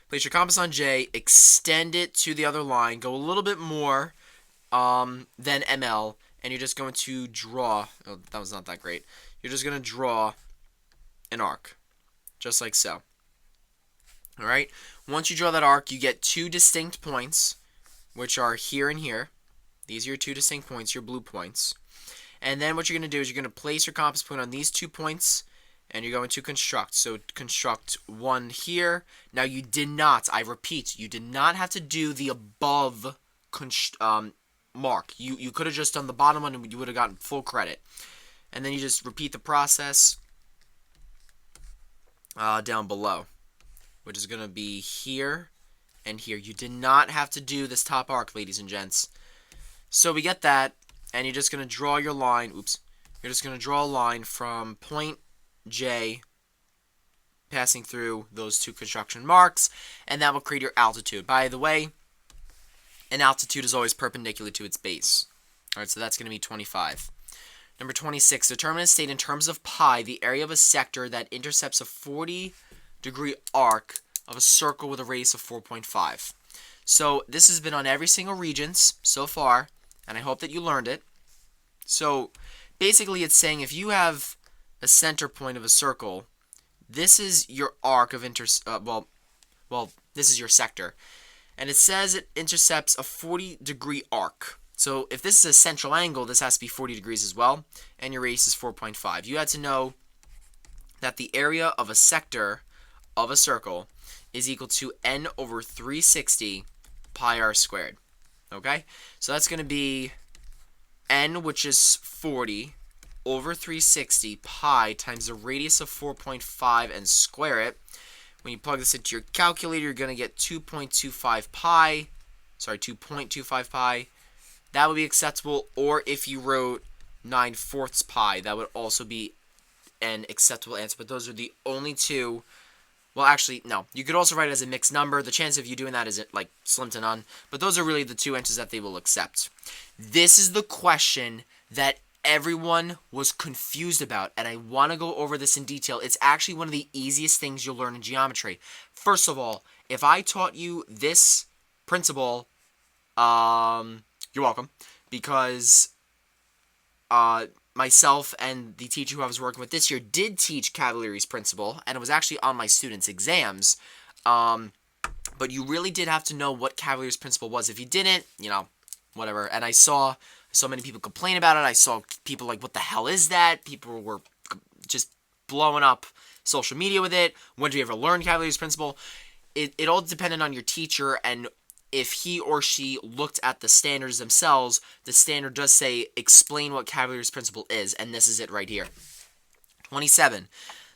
Place your compass on J, extend it to the other line, go a little bit more than ML, and you're just going to draw. Oh, that was not that great. You're just going to draw an arc, just like so. All right. Once you draw that arc, you get 2 distinct points, which are here and here. These are your 2 distinct points, your blue points. And then what you're going to do is you're going to place your compass point on these 2 points, and you're going to construct. So construct one here. Now you did not, I repeat, you did not have to do the above mark. You could have just done the bottom one and you would have gotten full credit. And then you just repeat the process down below, which is going to be here and here. You did not have to do this top arc, ladies and gents. So we get that, and you're just going to draw your line. Oops. You're just going to draw a line from point J passing through those 2 construction marks, and that will create your altitude. By the way, an altitude is always perpendicular to its base. All right, so that's going to be 25. Number 26, determine a state in terms of pi, the area of a sector that intercepts a 40-degree arc of a circle with a radius of 4.5. So this has been on every single Regents so far, and I hope that you learned it. So basically it's saying if you have a center point of a circle, this is your arc of this is your sector. And it says it intercepts a 40-degree arc. So if this is a central angle, this has to be 40 degrees as well, and your radius is 4.5. You had to know that the area of a sector of a circle is equal to n over 360 pi r squared. Okay? So that's going to be n, which is 40, over 360 pi times the radius of 4.5 and square it. When you plug this into your calculator, you're going to get 2.25 pi 2.25 pi, that would be acceptable. Or if you wrote 9/4 pi, that would also be an acceptable answer. But those are the only two. Well, actually, no. You could also write it as a mixed number. The chance of you doing that is like slim to none. But those are really the two answers that they will accept. This is the question that everyone was confused about, and I want to go over this in detail. It's actually one of the easiest things you'll learn in geometry. First of all, if I taught you this principle, you're welcome, because myself and the teacher who I was working with this year did teach Cavaliere's principle, and it was actually on my students' exams. But you really did have to know what Cavaliere's principle was. If you didn't, whatever. And I saw so many people complain about it. I saw people like, what the hell is that? People were just blowing up social media with it. When do you ever learn Cavaliere's principle? It all depended on your teacher, and if he or she looked at the standards themselves, the standard does say, explain what Cavaliere's principle is, and this is it right here. 27.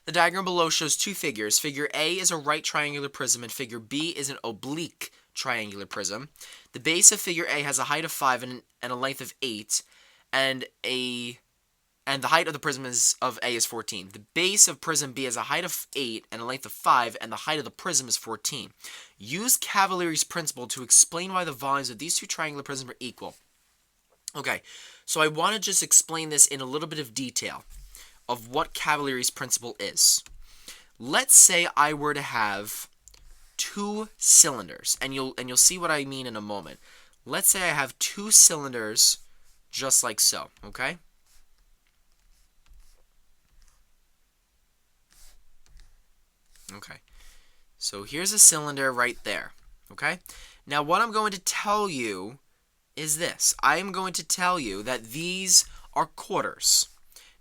The diagram below shows two figures. Figure A is a right triangular prism, and figure B is an oblique triangular prism. The base of figure A has a height of 5 and a length of 8, and the height of the prism of A is 14. The base of prism B has a height of 8 and a length of 5, and the height of the prism is 14. Use Cavaliere's principle to explain why the volumes of these two triangular prisms are equal. Okay, so I want to just explain this in a little bit of detail of what Cavaliere's principle is. Let's say I were to have two cylinders, and you'll see what I mean in a moment. Let's say I have two cylinders just like so, okay? Okay, so here's a cylinder right there, okay? Now what I'm going to tell you is this. I am going to tell you that these are quarters,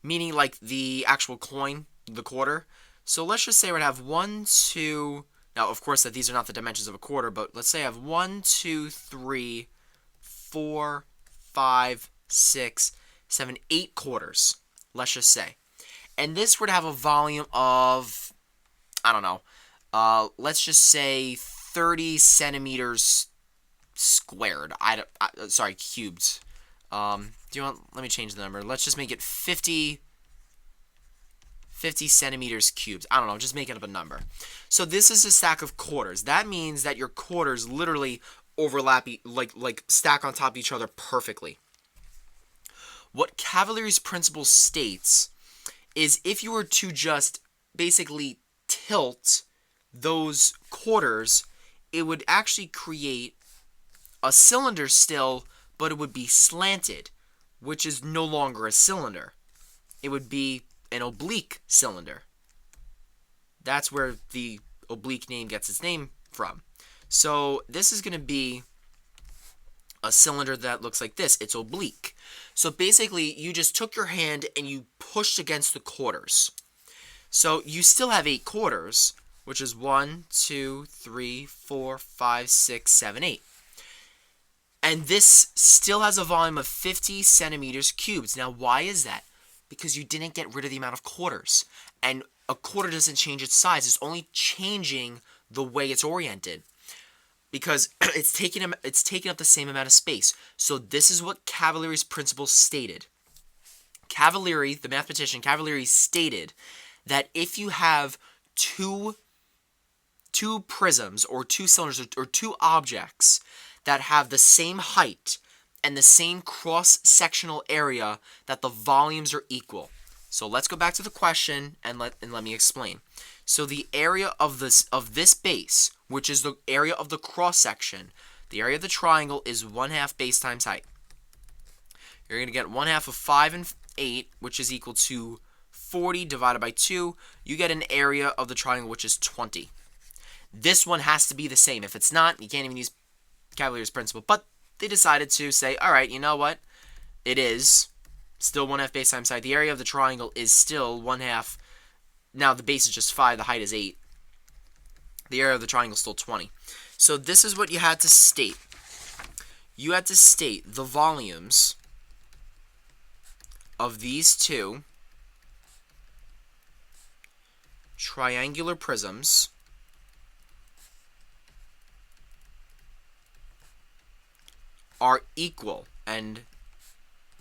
meaning like the actual coin, the quarter. So let's just say we'd have 1, 2, now of course that these are not the dimensions of a quarter, but let's say I have 1, 2, 3, 4, 5, 6, 7, 8 quarters, let's just say. And this would have a volume of, I don't know, let's just say 30 centimeters squared. Sorry, cubed. Do you want? Let me change the number. Let's just make it 50 centimeters cubed. I don't know. Just making up a number. So this is a stack of quarters. That means that your quarters literally overlap, like stack on top of each other perfectly. What Cavaliere's principle states is if you were to just basically tilt those quarters, it would actually create a cylinder still, but it would be slanted, which is no longer a cylinder. It would be an oblique cylinder. That's where the oblique name gets its name from. So this is going to be a cylinder that looks like this. It's oblique. So basically, you just took your hand and you pushed against the quarters. So you still have 8 quarters, which is 1, 2, 3, 4, 5, 6, 7, 8. And this still has a volume of 50 centimeters cubed. Now, why is that? Because you didn't get rid of the amount of quarters. And a quarter doesn't change its size. It's only changing the way it's oriented. Because it's taking up the same amount of space. So this is what Cavaliere's principle stated. Cavaliere, the mathematician, Cavaliere stated that if you have two prisms or two cylinders or two objects that have the same height and the same cross-sectional area, that the volumes are equal. So let's go back to the question and let me explain. So the area of this base, which is the area of the cross-section, the area of the triangle is 1/2 base times height. You're going to get 1/2 of 5 and 8, which is equal to 40 divided by 2. You get an area of the triangle, which is 20. This one has to be the same. If it's not, you can't even use Cavaliere's principle. But they decided to say, all right, you know what? It is still 1/2 base times height. The area of the triangle is still 1/2. Now the base is just 5. The height is 8. The area of the triangle is still 20. So this is what you had to state. You had to state the volumes of these two triangular prisms are equal. And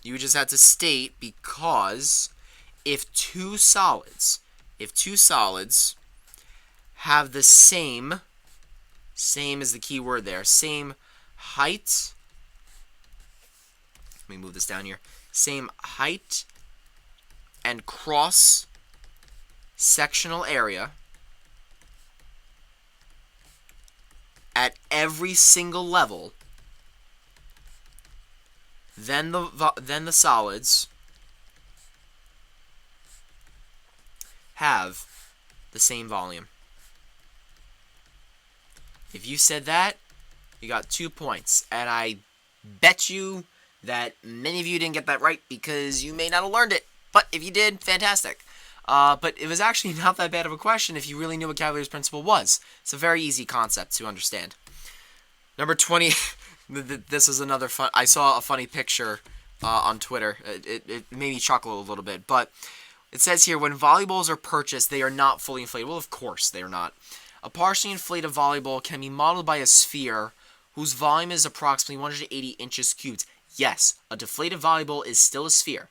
you just have to state, because if two solids have the same is the key word there, same height, let me move this down here, same height and cross sectional area at every single level, then the solids have the same volume. If you said that, you got 2 points. And I bet you that many of you didn't get that right because you may not have learned it. But if you did, fantastic. But it was actually not that bad of a question if you really knew what Cavalier's principle was. It's a very easy concept to understand. Number 20, this is another fun. I saw a funny picture on Twitter. It made me chuckle a little bit. But it says here, when volleyballs are purchased, they are not fully inflated. Well, of course they are not. A partially inflated volleyball can be modeled by a sphere whose volume is approximately 180 inches cubed. Yes, a deflated volleyball is still a sphere.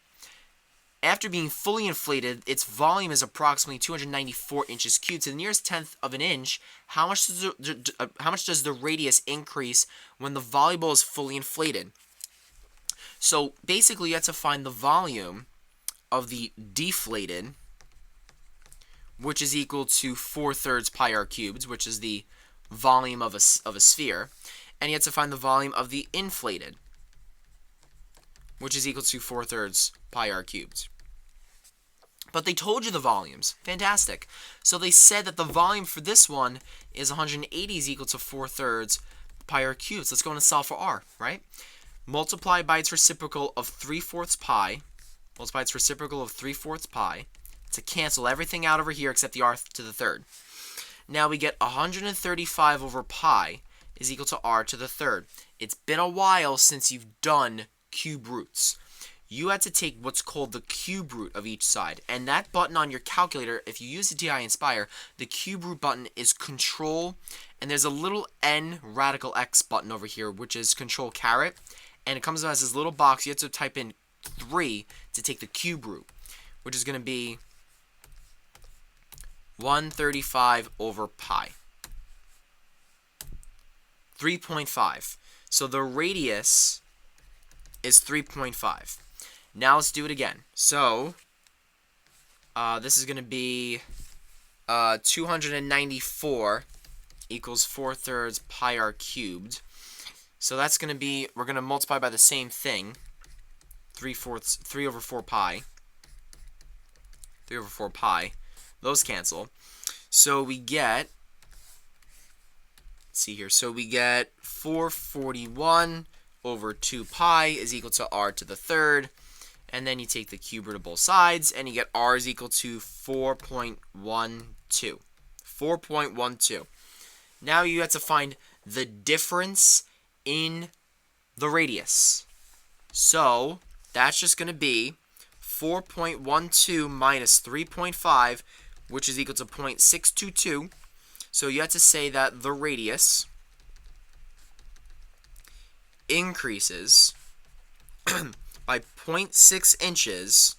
After being fully inflated, its volume is approximately 294 inches cubed. To the nearest tenth of an inch, how much does the radius increase when the volleyball is fully inflated? So basically, you have to find the volume of the deflated, which is equal to 4/3 pi r cubed, which is the volume of a sphere. And you have to find the volume of the inflated, which is equal to 4/3 pi r cubed. But they told you the volumes. Fantastic. So they said that the volume for this one is 180 is equal to 4/3 pi r cubed. So let's go and solve for r, right? Multiply by its reciprocal of 3/4 pi. Multiply its reciprocal of 3/4 pi to cancel everything out over here except the r to the third. Now we get 135 over pi is equal to r to the third. It's been a while since you've done cube roots. You had to take what's called the cube root of each side. And that button on your calculator, if you use the TI Inspire, the cube root button is control, and there's a little n radical x button over here, which is control caret, and it comes as this little box. You have to type in 3 to take the cube root, which is going to be 135 over pi. 3.5. So the radius is 3.5. Now let's do it again. So this is going to be 294 equals 4/3 pi r cubed. So that's going to be, we're going to multiply by the same thing. 3 over 4 pi. 3 over 4 pi. Those cancel. So we get, let's see here. So we get 441 over 2 pi is equal to r to the third. And then you take the cube root of both sides, and you get r is equal to 4.12. 4.12. Now you have to find the difference in the radius. So that's just going to be 4.12 minus 3.5, which is equal to 0.622. So you have to say that the radius increases by 0.6 inches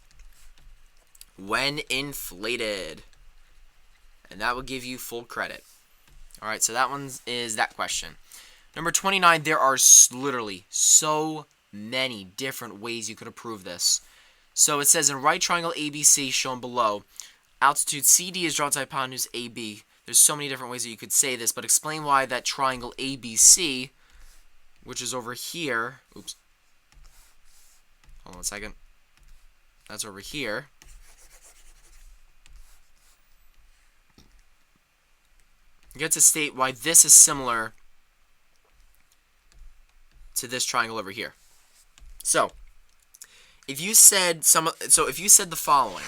when inflated. And that will give you full credit. Alright, so that one is that question. Number 29, there are literally so many different ways you could prove this. So it says in right triangle ABC shown below, altitude CD is drawn to hypotenuse AB. There's so many different ways that you could say this, but explain why that triangle ABC, which is over here, oops, hold on a second, that's over here, you get to state why this is similar to this triangle over here. So if you said the following,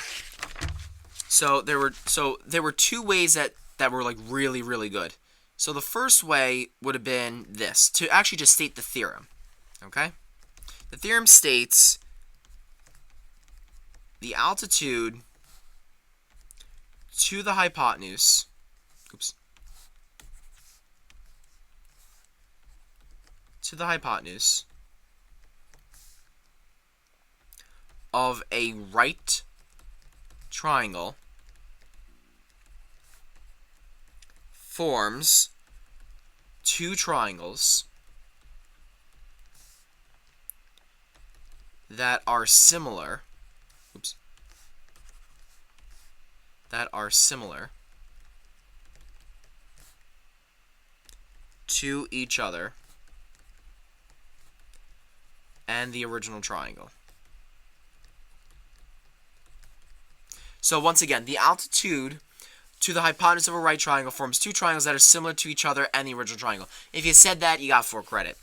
so there were two ways that were like really, really good. So the first way would have been this, to actually just state the theorem. Okay? The theorem states the altitude to the hypotenuse, to the hypotenuse of a right triangle forms two triangles that are similar to each other and the original triangle. So once again, the altitude to the hypotenuse of a right triangle forms two triangles that are similar to each other and the original triangle. If you said that, you got 4 credit.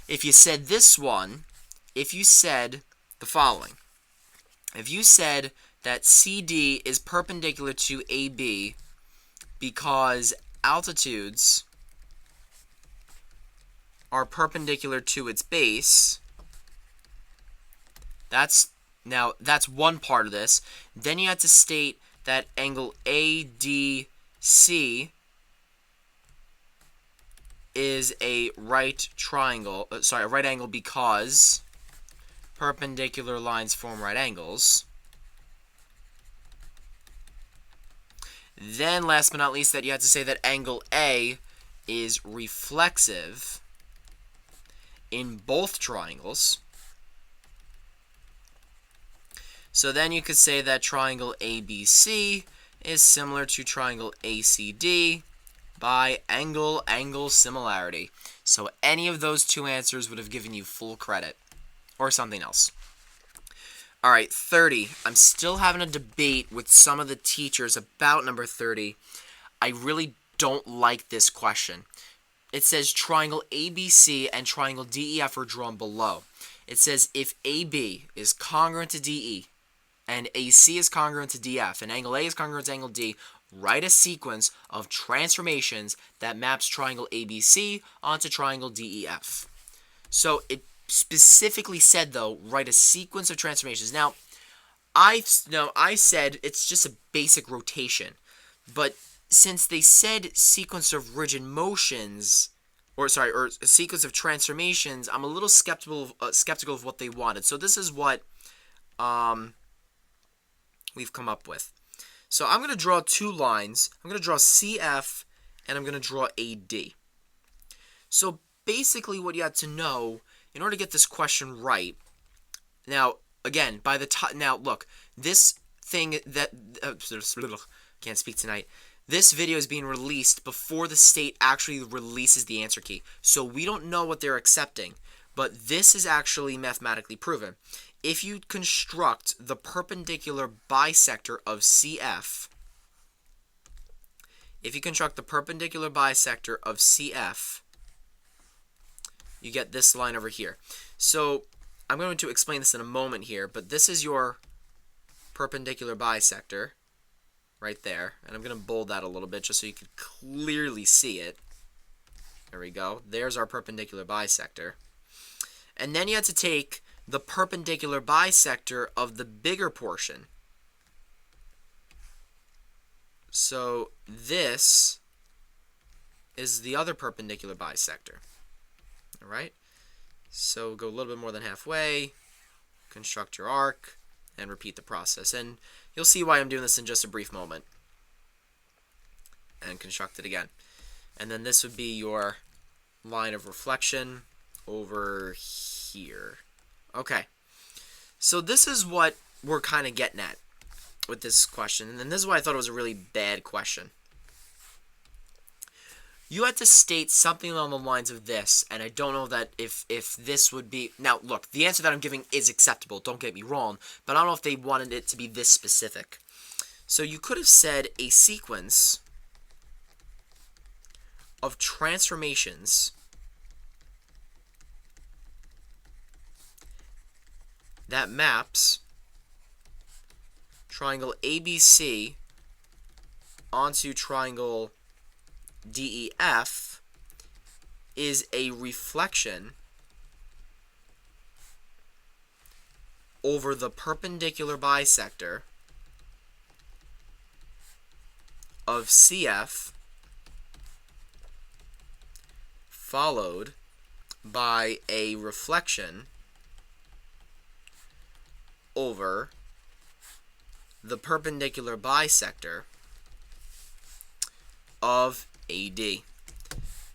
If you said this one, if you said the following, if you said that CD is perpendicular to AB because altitudes are perpendicular to its base, that's one part of this. Then you have to state that angle ADC is a right angle because perpendicular lines form right angles. Then, last but not least, that you have to say that angle A is reflexive in both triangles. So then you could say that triangle ABC is similar to triangle ACD by angle-angle similarity. So any of those two answers would have given you full credit, or something else. All right, 30. I'm still having a debate with some of the teachers about number 30. I really don't like this question. It says triangle ABC and triangle DEF are drawn below. It says if AB is congruent to DE and AC is congruent to DF and angle A is congruent to angle D, write a sequence of transformations that maps triangle ABC onto triangle DEF. So it specifically said, though, write a sequence of transformations. Now, I said it's just a basic rotation, but since they said sequence of rigid motions, or a sequence of transformations, I'm a little skeptical of what they wanted. So this is what we've come up with. So I'm going to draw two lines. I'm going to draw CF and I'm going to draw AD. So basically what you have to know in order to get this question right, now again, now look, this thing that can't speak tonight. This video is being released before the state actually releases the answer key. So we don't know what they're accepting, but this is actually mathematically proven. If you construct the perpendicular bisector of CF, you get this line over here. So I'm going to explain this in a moment here, but this is your perpendicular bisector right there. And I'm going to bold that a little bit just so you can clearly see it. There we go. There's our perpendicular bisector. And then you have to take the perpendicular bisector of the bigger portion. So this is the other perpendicular bisector. All right? So go a little bit more than halfway, construct your arc, and repeat the process. And you'll see why I'm doing this in just a brief moment. And construct it again. And then this would be your line of reflection over here. Okay. So this is what we're kind of getting at with this question. And this is why I thought it was a really bad question. You had to state something along the lines of this, and I don't know that if this would be... Now, look, the answer that I'm giving is acceptable, don't get me wrong, but I don't know if they wanted it to be this specific. So you could have said a sequence of transformations that maps triangle ABC onto triangle DEF is a reflection over the perpendicular bisector of CF followed by a reflection over the perpendicular bisector of AD.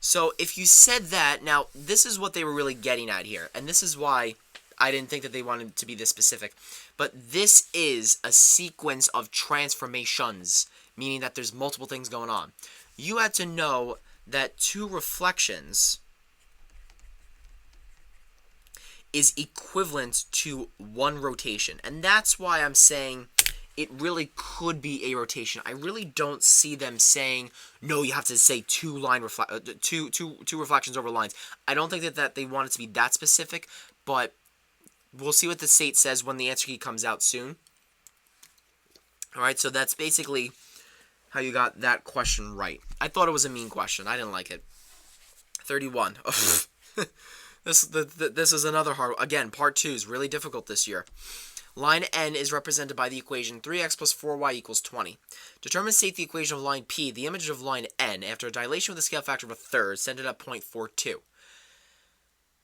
So if you said that, now this is what they were really getting at here, and this is why I didn't think that they wanted to be this specific, but this is a sequence of transformations, meaning that there's multiple things going on. You had to know that 2 reflections is equivalent to 1 rotation, and that's why I'm saying it really could be a rotation. I really don't see them saying, no, you have to say 2 reflections over lines. I don't think that they want it to be that specific, but we'll see what the state says when the answer key comes out soon. Alright, so that's basically how you got that question right. I thought it was a mean question. I didn't like it. 31. This is another hard one. Again, part 2 is really difficult this year. Line N is represented by the equation 3x plus 4y equals 20. Determine and state the equation of line P, the image of line N, after a dilation with a scale factor of a third, centered at 0.42.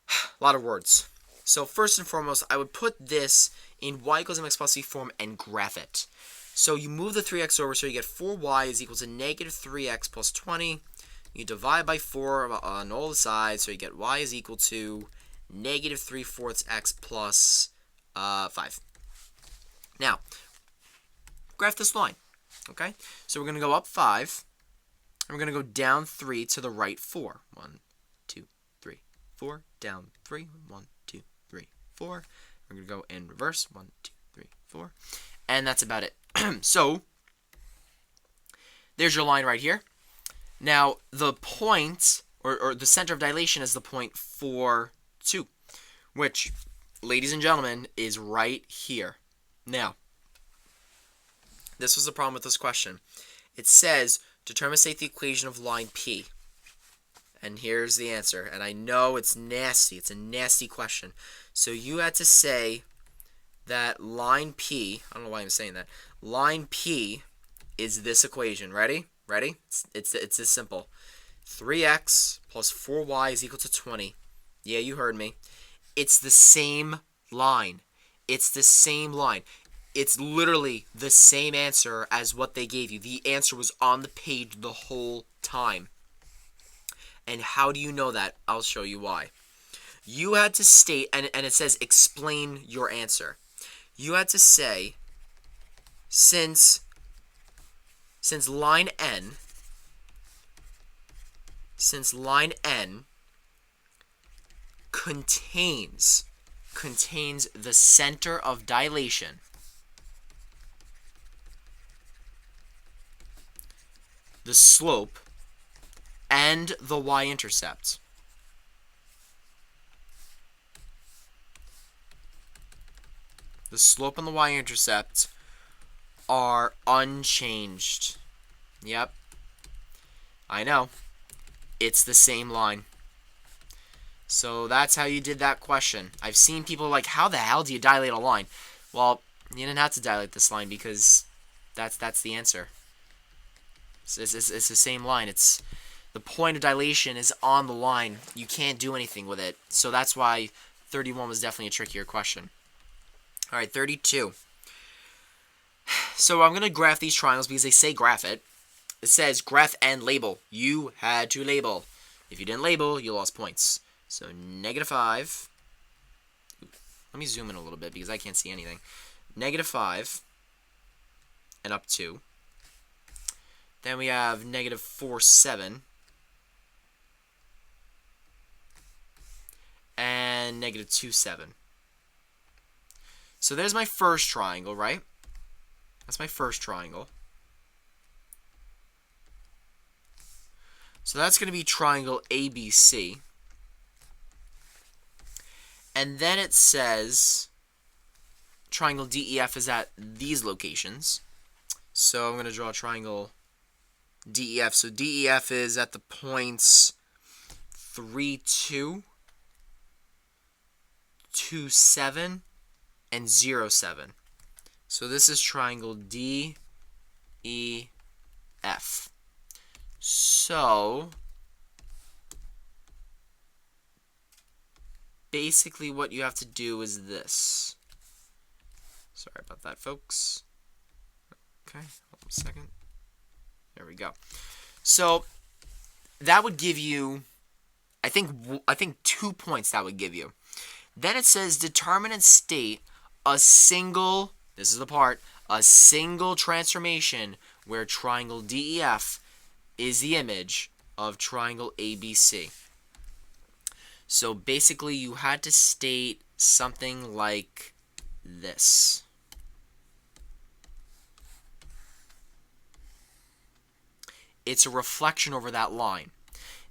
A lot of words. So first and foremost, I would put this in y equals mx plus c form and graph it. So you move the 3x over, so you get 4y is equal to negative 3x plus 20. You divide by 4 on all the sides, so you get y is equal to negative 3/4 x plus 5. Now, graph this line, okay? So we're going to go up 5, and we're going to go down 3 to the right 4. 1, 2, 3, 4, down 3, 1, 2, 3, 4. We're going to go in reverse, 1, 2, 3, 4. And that's about it. So, there's your line right here. Now, the point, or the center of dilation is the point 4, 2, which, ladies and gentlemen, is right here. Now, this was the problem with this question. It says, determine and state the equation of line P. And here's the answer. And I know it's nasty. It's a nasty question. So you had to say that line P, I don't know why I'm saying that, line P is this equation. Ready? Ready? It's this simple. 3x plus 4y is equal to 20. Yeah, you heard me. It's the same line. It's the same line. It's literally the same answer as what they gave you. The answer was on the page the whole time. And how do you know that? I'll show you why. You had to state, and it says explain your answer. You had to say, since line N contains the center of dilation, the slope, and the y-intercept, the slope and the y-intercept are unchanged. Yep. I know. It's the same line. So that's how you did that question. I've seen people like, how the hell do you dilate a line? Well, you didn't have to dilate this line because that's the answer. It's the same line. It's the point of dilation is on the line. You can't do anything with it. So that's why 31 was definitely a trickier question. All right, 32. So I'm going to graph these triangles because they say graph it. It says graph and label. You had to label. If you didn't label, you lost points. So -5. Let me zoom in a little bit because I can't see anything. -5 and up 2. Then we have -4, 7. And -2, 7. So there's my first triangle, right? That's my first triangle. So that's going to be triangle ABC. And then it says triangle DEF is at these locations. So I'm going to draw a triangle DEF. So DEF is at the points 3, 2, 2, 7, and 0, 7. So this is triangle DEF. So basically what you have to do is this. Sorry about that, folks. Okay, hold on a second. There we go. So that would give you, I think 2 points that would give you. Then it says determine and state a single, this is the part, a single transformation where triangle DEF is the image of triangle ABC. So basically you had to state something like this. It's a reflection over that line.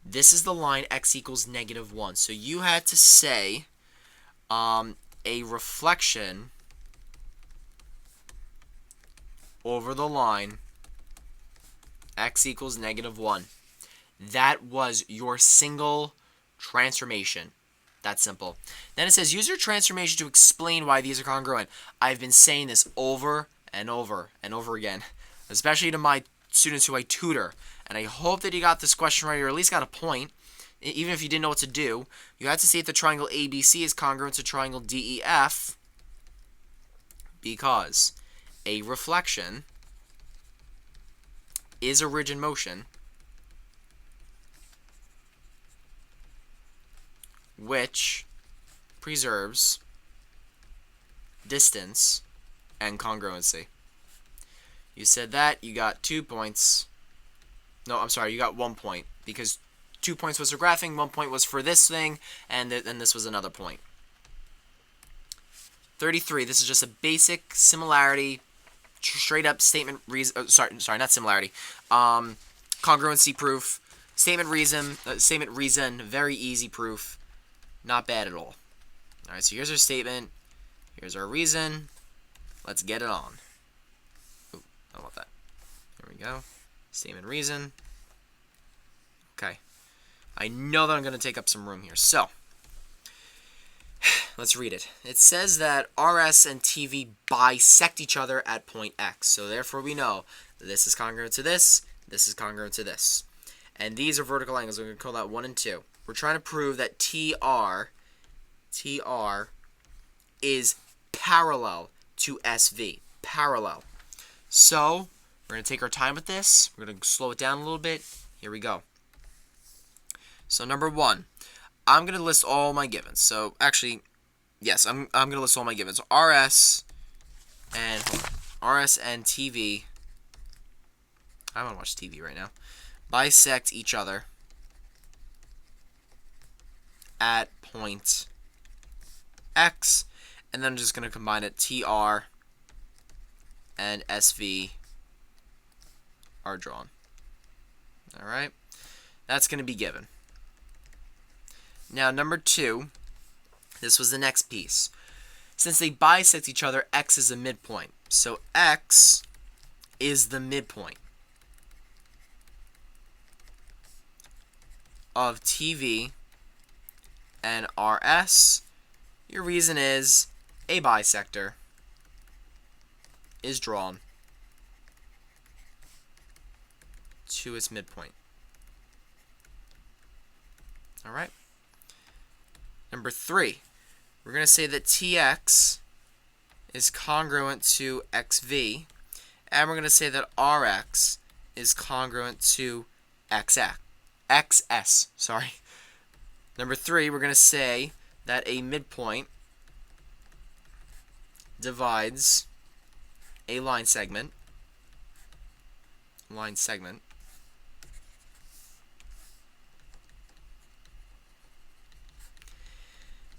This is the line x equals -1. So you had to say a reflection over the line x equals -1. That was your single transformation. That's simple. Then it says use your transformation to explain why these are congruent. I've been saying this over and over and over again, especially to my students who I tutor, and I hope that you got this question right, or at least got a point. Even if you didn't know what to do, you had to say if the triangle ABC is congruent to triangle DEF, because a reflection is a rigid motion which preserves distance and congruency. You said that, you got 2 points. No, I'm sorry, you got 1 point, because 2 points was for graphing, 1 point was for this thing, and then this was another point. 33, this is just a basic similarity, straight up statement reason, sorry, not similarity, congruency proof, statement reason, very easy proof, not bad at all. Alright, so here's our statement, here's our reason, let's get it on. Ooh, I want that. There we go. Statement reason. Okay. I know that I'm going to take up some room here. So, let's read it. It says that RS and TV bisect each other at point X. So, therefore, we know this is congruent to this is congruent to this. And these are vertical angles. We're going to call that 1 and 2. We're trying to prove that TR is parallel to SV. Parallel. So, we're going to take our time with this. We're going to slow it down a little bit. Here we go. So, number 1, I'm going to list all my givens. So, actually, yes, I'm going to list all my givens. RS and TV. I want to watch TV right now. Bisect each other at point X, and then I'm just going to combine it. TR and SV are drawn. Alright, that's going to be given. Now, number 2, this was the next piece. Since they bisect each other, X is a midpoint. So X is the midpoint of TV and RS. Your reason is a bisector is drawn to its midpoint. Alright. Number 3, we're going to say that TX is congruent to XV, and we're going to say that RX is congruent to XS. Sorry. Number 3, we're going to say that a midpoint divides a line segment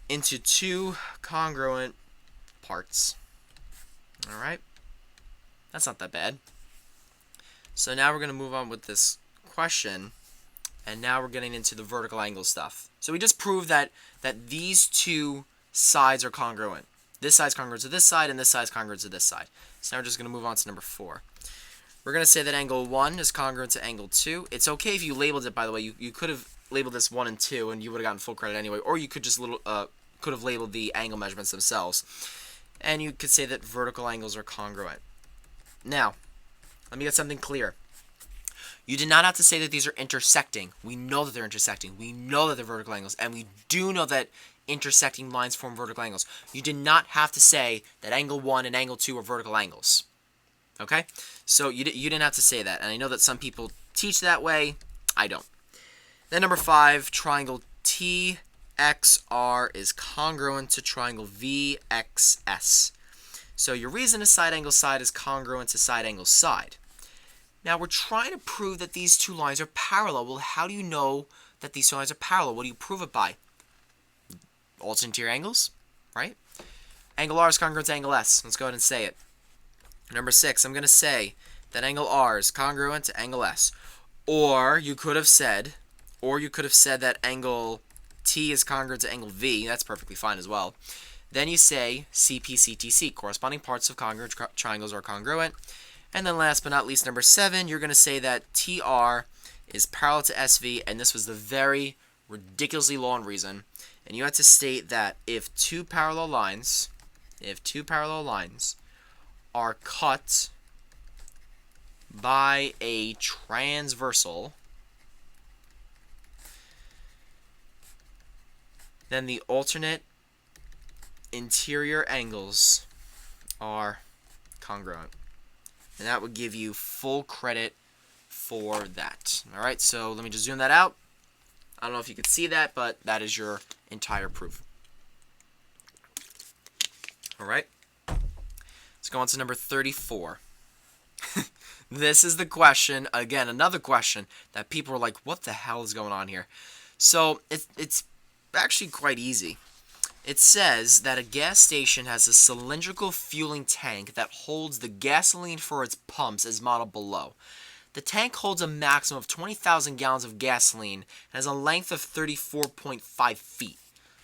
into 2 congruent parts. Alright? That's not that bad. So now we're going to move on with this question, and now we're getting into the vertical angle stuff. So we just proved that these 2 sides are congruent. This side's congruent to this side, and this side's congruent to this side. So now we're just going to move on to number 4. We're going to say that angle 1 is congruent to angle 2. It's okay if you labeled it, by the way. You could have labeled this 1 and 2, and you would have gotten full credit anyway. Or you could just could have labeled the angle measurements themselves. And you could say that vertical angles are congruent. Now, let me get something clear. You did not have to say that these are intersecting. We know that they're intersecting. We know that they're vertical angles. And we do know that intersecting lines form vertical angles. You did not have to say that angle 1 and angle 2 are vertical angles. Okay? So you didn't have to say that. And I know that some people teach that way. I don't. Then number 5, triangle TXR is congruent to triangle VXS. So your reason to side angle side is congruent to side angle side. Now we're trying to prove that these two lines are parallel. Well, how do you know that these two lines are parallel? What do you prove it by? Alternate interior angles, right? Angle R is congruent to angle S. Let's go ahead and say it. Number 6, I'm going to say that angle R is congruent to angle S. Or you could have said that angle T is congruent to angle V. That's perfectly fine as well. Then you say CP, CTC. Corresponding parts of congruent triangles are congruent. And then last but not least, number 7, you're going to say that TR is parallel to SV, and this was the very ridiculously long reason. And you had to state that if two parallel lines are cut by a transversal, then the alternate interior angles are congruent. And that would give you full credit for that. All right, so let me just zoom that out. I don't know if you could see that, but that is your entire proof. All right, let's go on to number 34. This is the question, again, another question that people are like, what the hell is going on here? So it's actually quite easy. It says that a gas station has a cylindrical fueling tank that holds the gasoline for its pumps as modeled below. The tank holds a maximum of 20,000 gallons of gasoline and has a length of 34.5 feet.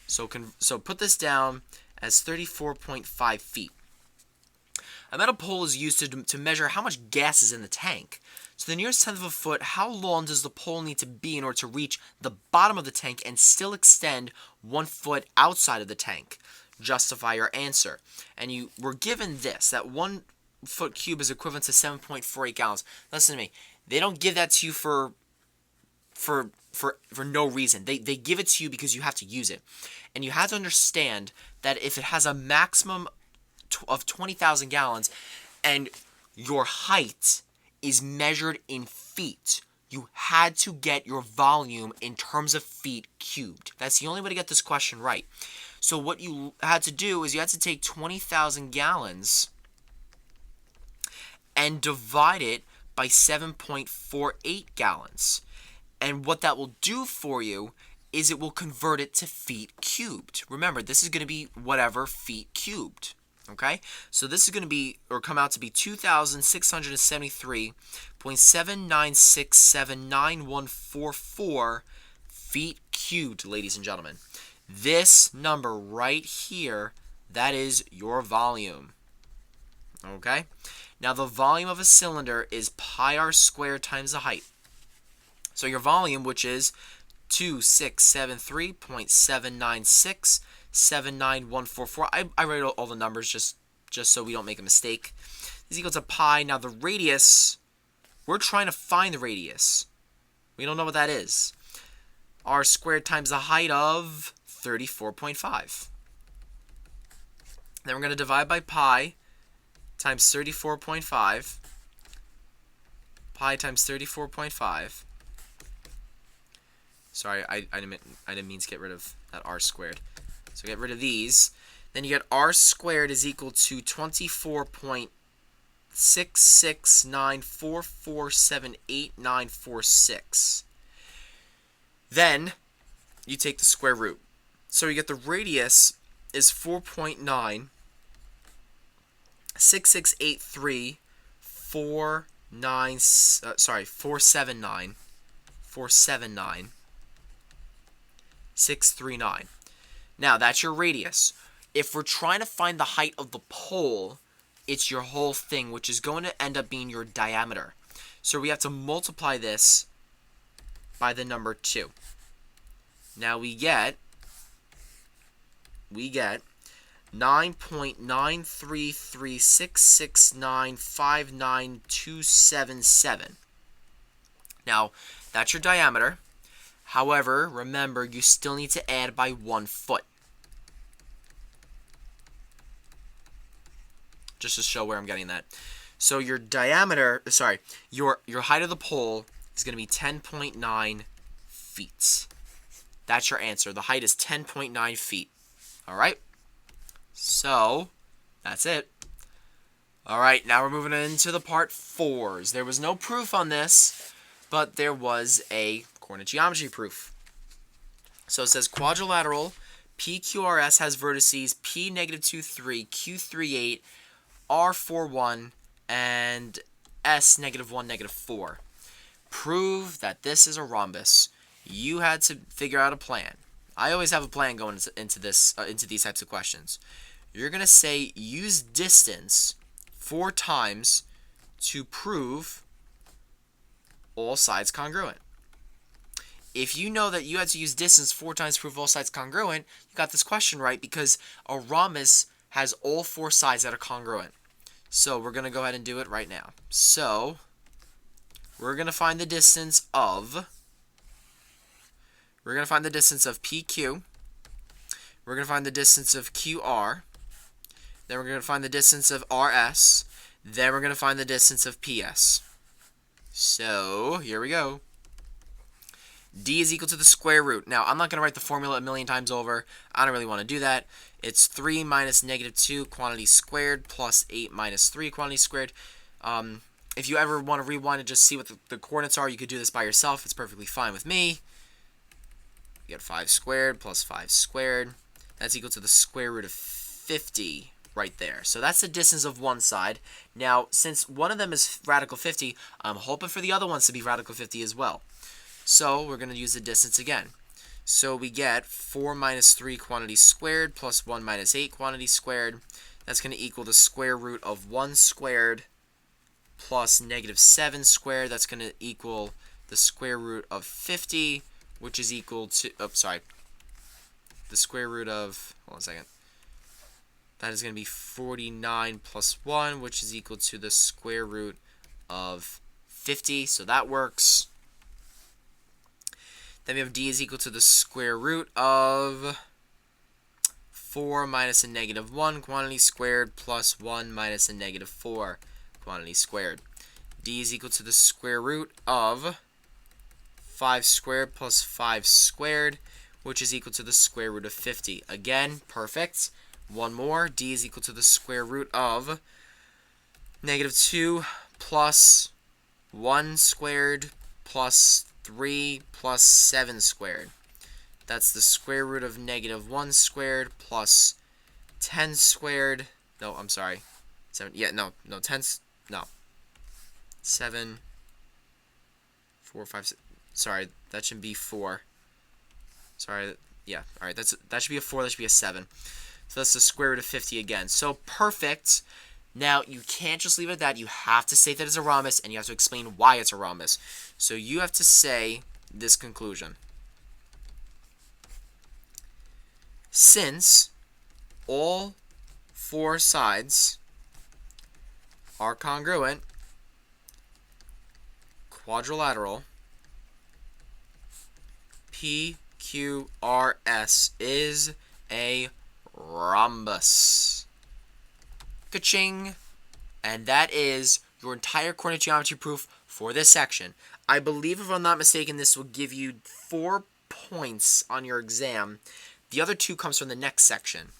So put this down as 34.5 feet. A metal pole is used to measure how much gas is in the tank. So the nearest tenth of a foot, how long does the pole need to be in order to reach the bottom of the tank and still extend 1 foot outside of the tank? Justify your answer. And you were given this, that 1 foot cube is equivalent to 7.48 gallons. Listen to me. They don't give that to you for no reason. They give it to you because you have to use it. And you have to understand that if it has a maximum of 20,000 gallons and your height is measured in feet, you had to get your volume in terms of feet cubed. That's the only way to get this question right. So what you had to do is you had to take 20,000 gallons and divide it by 7.48 gallons. And what that will do for you is it will convert it to feet cubed. Remember, this is going to be whatever feet cubed. Okay, so this is going to be, or come out to be 2,673.796799144 feet cubed, ladies and gentlemen. This number right here, that is your volume. Okay, now the volume of a cylinder is pi r squared times the height. So your volume, which is 2,673.796799144. I write all the numbers just so we don't make a mistake. Is equal to pi. Now the radius, we're trying to find the radius. We don't know what that is. R squared times the height of 34.5. Then we're going to divide by pi times 34.5. Pi times 34.5. Sorry, I didn't mean to get rid of that r squared. So get rid of these. Then you get r squared is equal to 24.66944788946. Then you take the square root. So you get the radius is 4.96683 479 639. Now, that's your radius. If we're trying to find the height of the pole, it's your whole thing, which is going to end up being your diameter. So we have to multiply this by the number 2. Now we get 9.93366959277. Now, that's your diameter. However, remember, you still need to add by 1 foot. Just to show where I'm getting that. So your diameter, sorry, your height of the pole is going to be 10.9 feet. That's your answer. The height is 10.9 feet. All right? So, that's it. All right, now we're moving into the part 4s. There was no proof on this, but there was a coordinate geometry proof. So it says quadrilateral PQRS has vertices P -2, 3, Q 3, 8, R 4, 1, and S -1, -4. Prove that this is a rhombus. You had to figure out a plan. I always have a plan going into these types of questions. You're going to say use distance 4 times to prove all sides congruent. If you know that you had to use distance 4 times to prove all sides congruent, you got this question right because a rhombus has all 4 sides that are congruent. So we're going to go ahead and do it right now. So we're going to find the distance of PQ. We're going to find the distance of QR. Then we're going to find the distance of RS. Then we're going to find the distance of PS. So here we go. D is equal to the square root. Now, I'm not going to write the formula a million times over. I don't really want to do that. It's 3 minus -2 quantity squared plus 8 minus 3 quantity squared. If you ever want to rewind and just see what the coordinates are, you could do this by yourself. It's perfectly fine with me. You get 5 squared plus 5 squared. That's equal to the square root of 50 right there. So that's the distance of one side. Now, since one of them is radical 50, I'm hoping for the other ones to be radical 50 as well. So we're going to use the distance again. So we get 4 minus 3 quantity squared plus 1 minus 8 quantity squared. That's going to equal the square root of 1 squared plus -7 squared. That's going to equal the square root of 50, which is equal to, the square root of, hold on a second. That is going to be 49 plus 1, which is equal to the square root of 50. So that works. Then we have D is equal to the square root of 4 minus a -1 quantity squared plus 1 minus a -4 quantity squared. D is equal to the square root of 5 squared plus 5 squared, which is equal to the square root of 50. Again, perfect. One more. D is equal to the square root of -2 plus 1 squared plus 3 plus 7 squared. That's the square root of -1 squared plus 10 squared. No, I'm sorry. 7. Yeah, no, 10. No. 7. 4, 5, 6. Sorry, that should be 4. Sorry, yeah. All right, that should be a 4. That should be a 7. So that's the square root of 50 again. So perfect. Now, you can't just leave it at that. You have to say that it's a rhombus, and you have to explain why it's a rhombus. So you have to say this conclusion. Since all 4 sides are congruent, quadrilateral, PQRS is a rhombus. Ka-ching! And that is your entire coordinate geometry proof for this section. I believe, if I'm not mistaken, this will give you 4 points on your exam. The other 2 comes from the next section,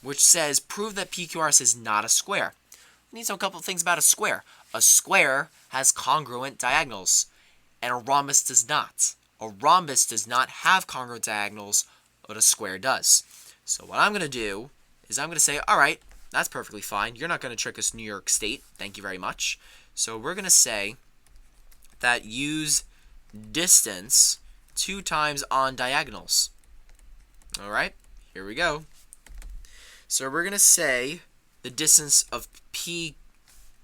which says, prove that PQRS is not a square. We need to know a couple of things about a square. A square has congruent diagonals, and a rhombus does not. A rhombus does not have congruent diagonals, but a square does. So what I'm going to do is I'm going to say, all right, that's perfectly fine. You're not going to trick us, New York State. Thank you very much. So we're going to say that use distance 2 times on diagonals. All right, here we go. So we're going to say the distance of PR.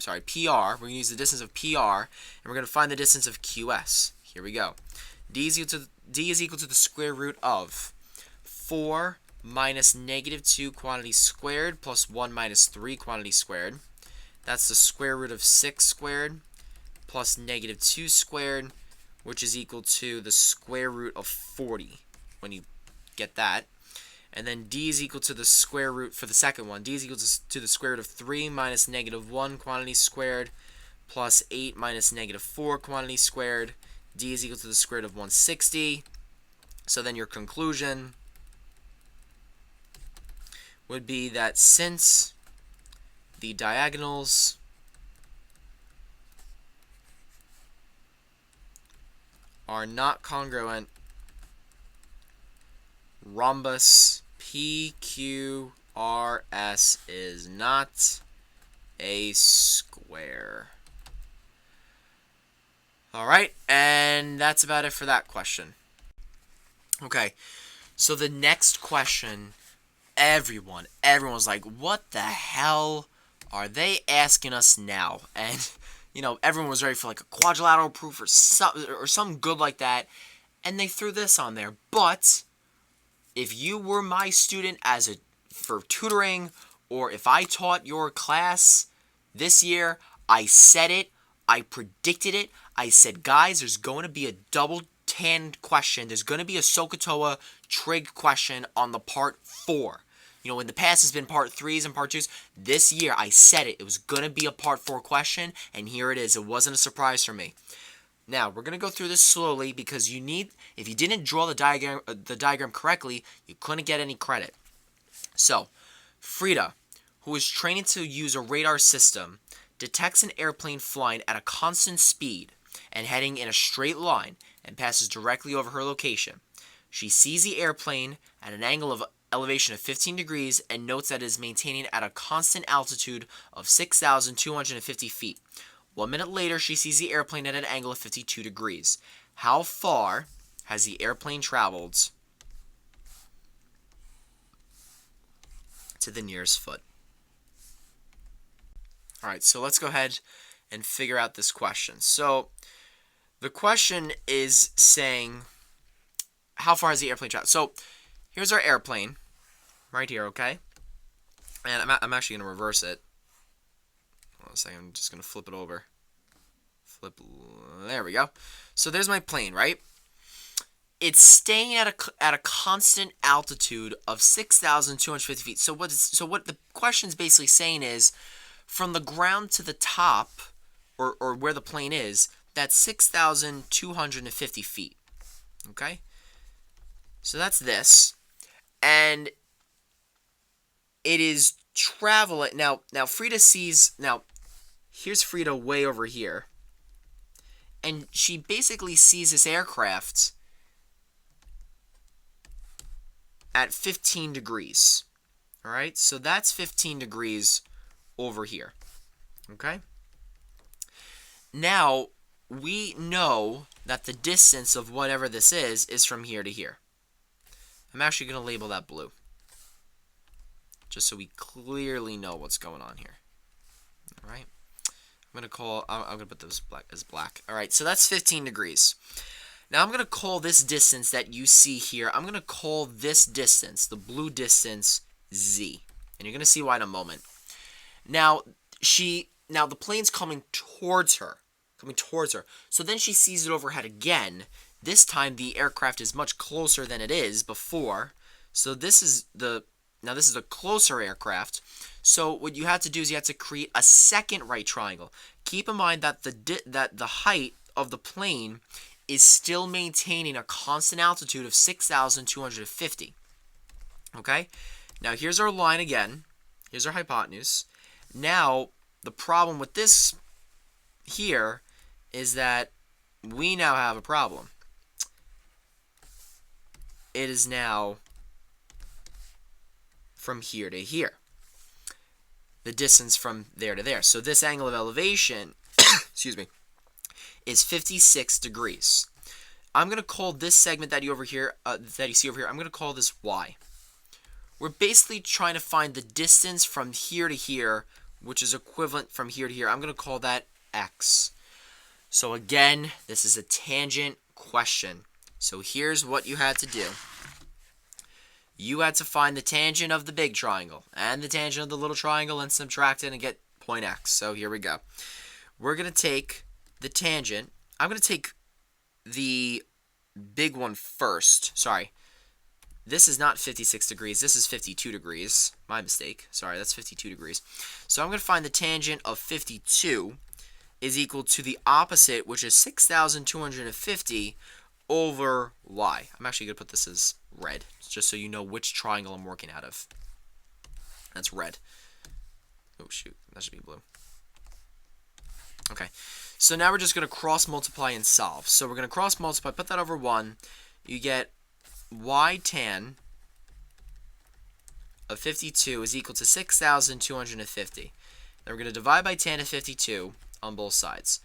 We're going to use the distance of PR, and we're going to find the distance of QS. Here we go. D is equal to the square root of 4 minus -2 quantity squared plus 1 minus 3 quantity squared. That's the square root of 6 squared plus -2 squared which is equal to the square root of 40 when you get that. And then d is equal to the square root for the second one. D is equal to the square root of 3 minus negative 1 quantity squared plus 8 minus negative 4 quantity squared. D is equal to the square root of 160. So then your conclusion would be that since the diagonals are not congruent, rhombus PQRS is not a square. Alright, and that's about it for that question. Okay, so the next question, everyone's like, what the hell are they asking us now? And, everyone was ready for like a quadrilateral proof or something good like that, and they threw this on there. But if you were my student for tutoring, or if I taught your class this year, I said it, I predicted it. I said, guys, there's going to be a double tan question. There's going to be a SOHCAHTOA trig question on the part 4. In the past has been part 3s and part 2s. This year, I said it. It was going to be a part 4 question, and here it is. It wasn't a surprise for me. Now, we're going to go through this slowly because if you didn't draw the diagram correctly, you couldn't get any credit. So, Frida, who is training to use a radar system, detects an airplane flying at a constant speed and heading in a straight line and passes directly over her location. She sees the airplane at an angle of elevation of 15 degrees and notes that it is maintaining at a constant altitude of 6,250 feet. 1 minute later, she sees the airplane at an angle of 52 degrees. How far has the airplane traveled to the nearest foot? Alright, so let's go ahead and figure out this question. So, the question is saying, how far has the airplane traveled? So, here's our airplane, right here, okay? And I'm actually going to reverse it. Hold on a second, I'm just going to flip it over. There we go. So there's my plane, right? It's staying at a constant altitude of 6,250 feet. So what the question's basically saying is, from the ground to the top, or where the plane is, that's 6,250 feet. Okay? So that's this. And it is traveling. Now Frida sees. Now, here's Frida way over here. And she basically sees this aircraft at 15 degrees. Alright? So that's 15 degrees over here. Okay? Now, we know that the distance of whatever this is from here to here. I'm actually going to label that blue, just so we clearly know what's going on here. All right, I'm going to put this as black. All right, so that's 15 degrees. Now I'm going to call this distance that you see here, I'm going to call this distance, the blue distance, Z. And you're going to see why in a moment. Now the plane's coming towards her. So then she sees it overhead again. This time the aircraft is much closer than it is before. So this is a closer aircraft. So what you have to do is you have to create a second right triangle. Keep in mind that the height of the plane is still maintaining a constant altitude of 6,250. Okay? Now here's our line again. Here's our hypotenuse. Now the problem with this here is that we now have a problem. It is now from here to here. The distance from there to there. So this angle of elevation, excuse me, is 56 degrees. I'm going to call this segment that you see over here, I'm going to call this Y. We're basically trying to find the distance from here to here, which is equivalent from here to here. I'm going to call that X. So again, this is a tangent question. So here's what you had to do. You had to find the tangent of the big triangle and the tangent of the little triangle and subtract it and get point X. So here we go. We're going to take the tangent. I'm going to take the big one first. Sorry. This is not 56 degrees. This is 52 degrees. My mistake. Sorry, that's 52 degrees. So I'm going to find the tangent of 52 is equal to the opposite, which is 6,250 over y. I'm actually going to put this as red, just so you know which triangle I'm working out of. That's red. Oh, shoot. That should be blue. Okay. So now we're just going to cross multiply and solve. So we're going to cross multiply, put that over 1. You get y tan of 52 is equal to 6,250. Then we're going to divide by tan of 52 on both sides.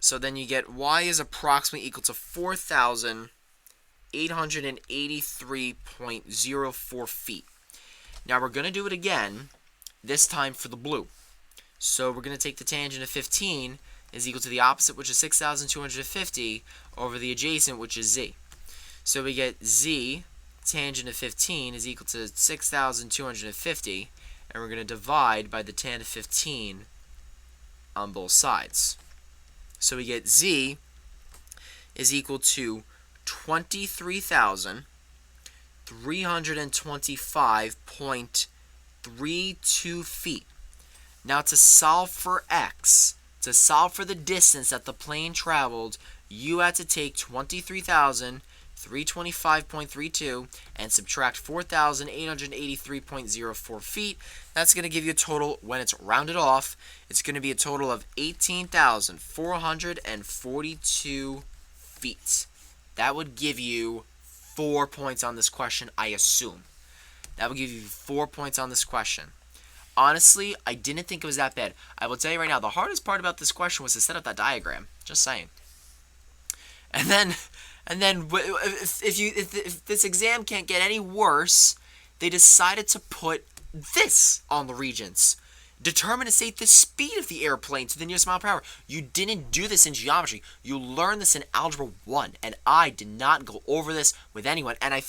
So then you get y is approximately equal to 4,883.04 feet. Now we're going to do it again, this time for the blue. So we're going to take the tangent of 15 is equal to the opposite, which is 6,250, over the adjacent, which is z. So we get z tangent of 15 is equal to 6,250, and we're going to divide by the tan of 15 on both sides. So we get z is equal to 23,325.32 feet. Now to solve for x, to solve for the distance that the plane traveled, you had to take 23,325.32 and subtract 4,883.04 feet. That's going to give you a total, when it's rounded off, it's going to be a total of 18,442 feet. That would give you 4 points on this question, I assume. That would give you 4 points on this question. Honestly, I didn't think it was that bad. I will tell you right now, the hardest part about this question was to set up that diagram. Just saying. And then if this exam can't get any worse, they decided to put this on the Regents. Determine and state the speed of the airplane to the nearest mile per hour. You didn't do this in geometry. You learned this in Algebra 1, and I did not go over this with anyone, and I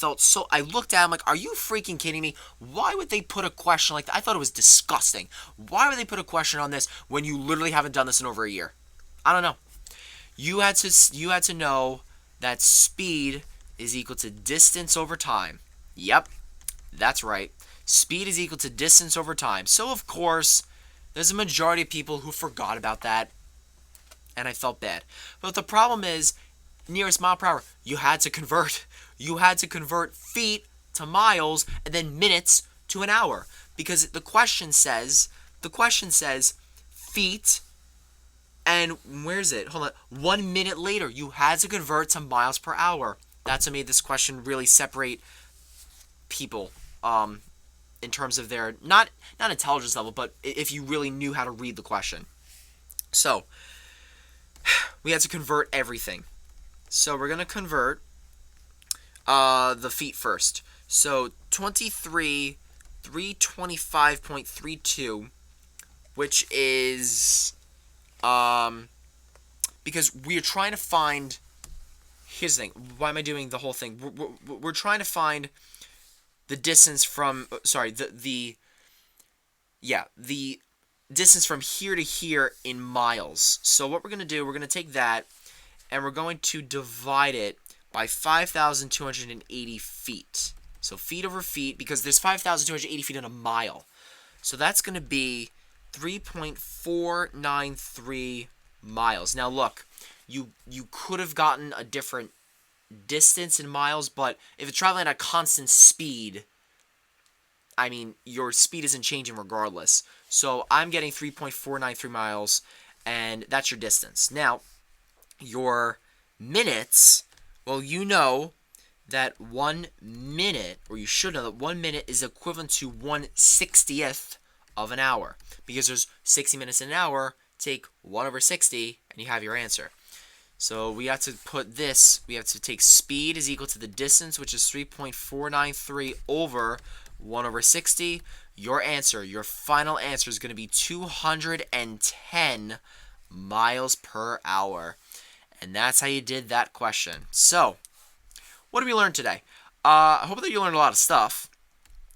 looked at it, I'm like, are you freaking kidding me? Why would they put a question like that? I thought it was disgusting. Why would they put a question on this when you literally haven't done this in over a year? I don't know. You had to know that speed is equal to distance over time. Yep, that's right. Speed is equal to distance over time. So, of course, there's a majority of people who forgot about that, and I felt bad. But the problem is, nearest mile per hour, you had to convert. You had to convert feet to miles and then minutes to an hour. Because the question says feet, and where's it? Hold on. 1 minute later, you had to convert to miles per hour. That's what made this question really separate people. In terms of their, not intelligence level, but if you really knew how to read the question. So, we had to convert everything. So, we're going to convert the feet first. So, 23,325.32, which is, because we are trying to find, here's the thing, why am I doing the whole thing? We're trying to find the distance from, the distance from here to here in miles. So what we're going to do, we're going to take that, and we're going to divide it by 5,280 feet. So feet over feet, because there's 5,280 feet in a mile. So that's going to be 3.493 miles. Now look, you could have gotten a different distance in miles, but if it's traveling at a constant speed, I mean, your speed isn't changing regardless. So I'm getting 3.493 miles, and that's your distance. Now, your minutes, well, you know that 1 minute, or you should know that 1 minute is equivalent to 1/60th of an hour, because there's 60 minutes in an hour. Take 1 over 60, and you have your answer. So we have to put this, we have to take speed is equal to the distance, which is 3.493 over 1 over 60. Your answer, your final answer is going to be 210 miles per hour. And that's how you did that question. So, what did we learn today? I hope that you learned a lot of stuff.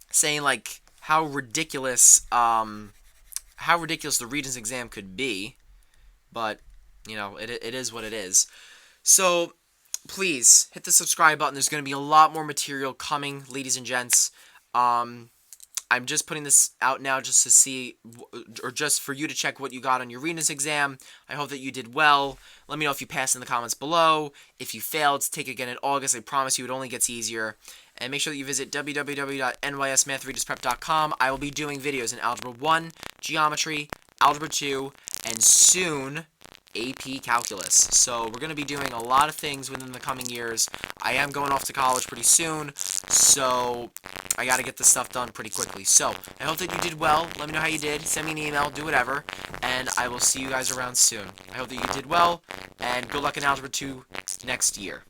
Saying like how ridiculous the Regents exam could be. But It is what it is. So please hit the subscribe button. There's going to be a lot more material coming, ladies and gents. I'm just putting this out now just to see, or just for you to check what you got on your Regents exam. I hope that you did well. Let me know if you passed in the comments below. If you failed, take it again in August. I promise you it only gets easier. And make sure that you visit www.nysmathregisprep.com. I will be doing videos in Algebra 1, Geometry, Algebra 2, and soon AP Calculus. So we're going to be doing a lot of things within the coming years. I am going off to college pretty soon, so I got to get this stuff done pretty quickly. So I hope that you did well. Let me know how you did. Send me an email, do whatever, and I will see you guys around soon. I hope that you did well, and good luck in Algebra 2 next year.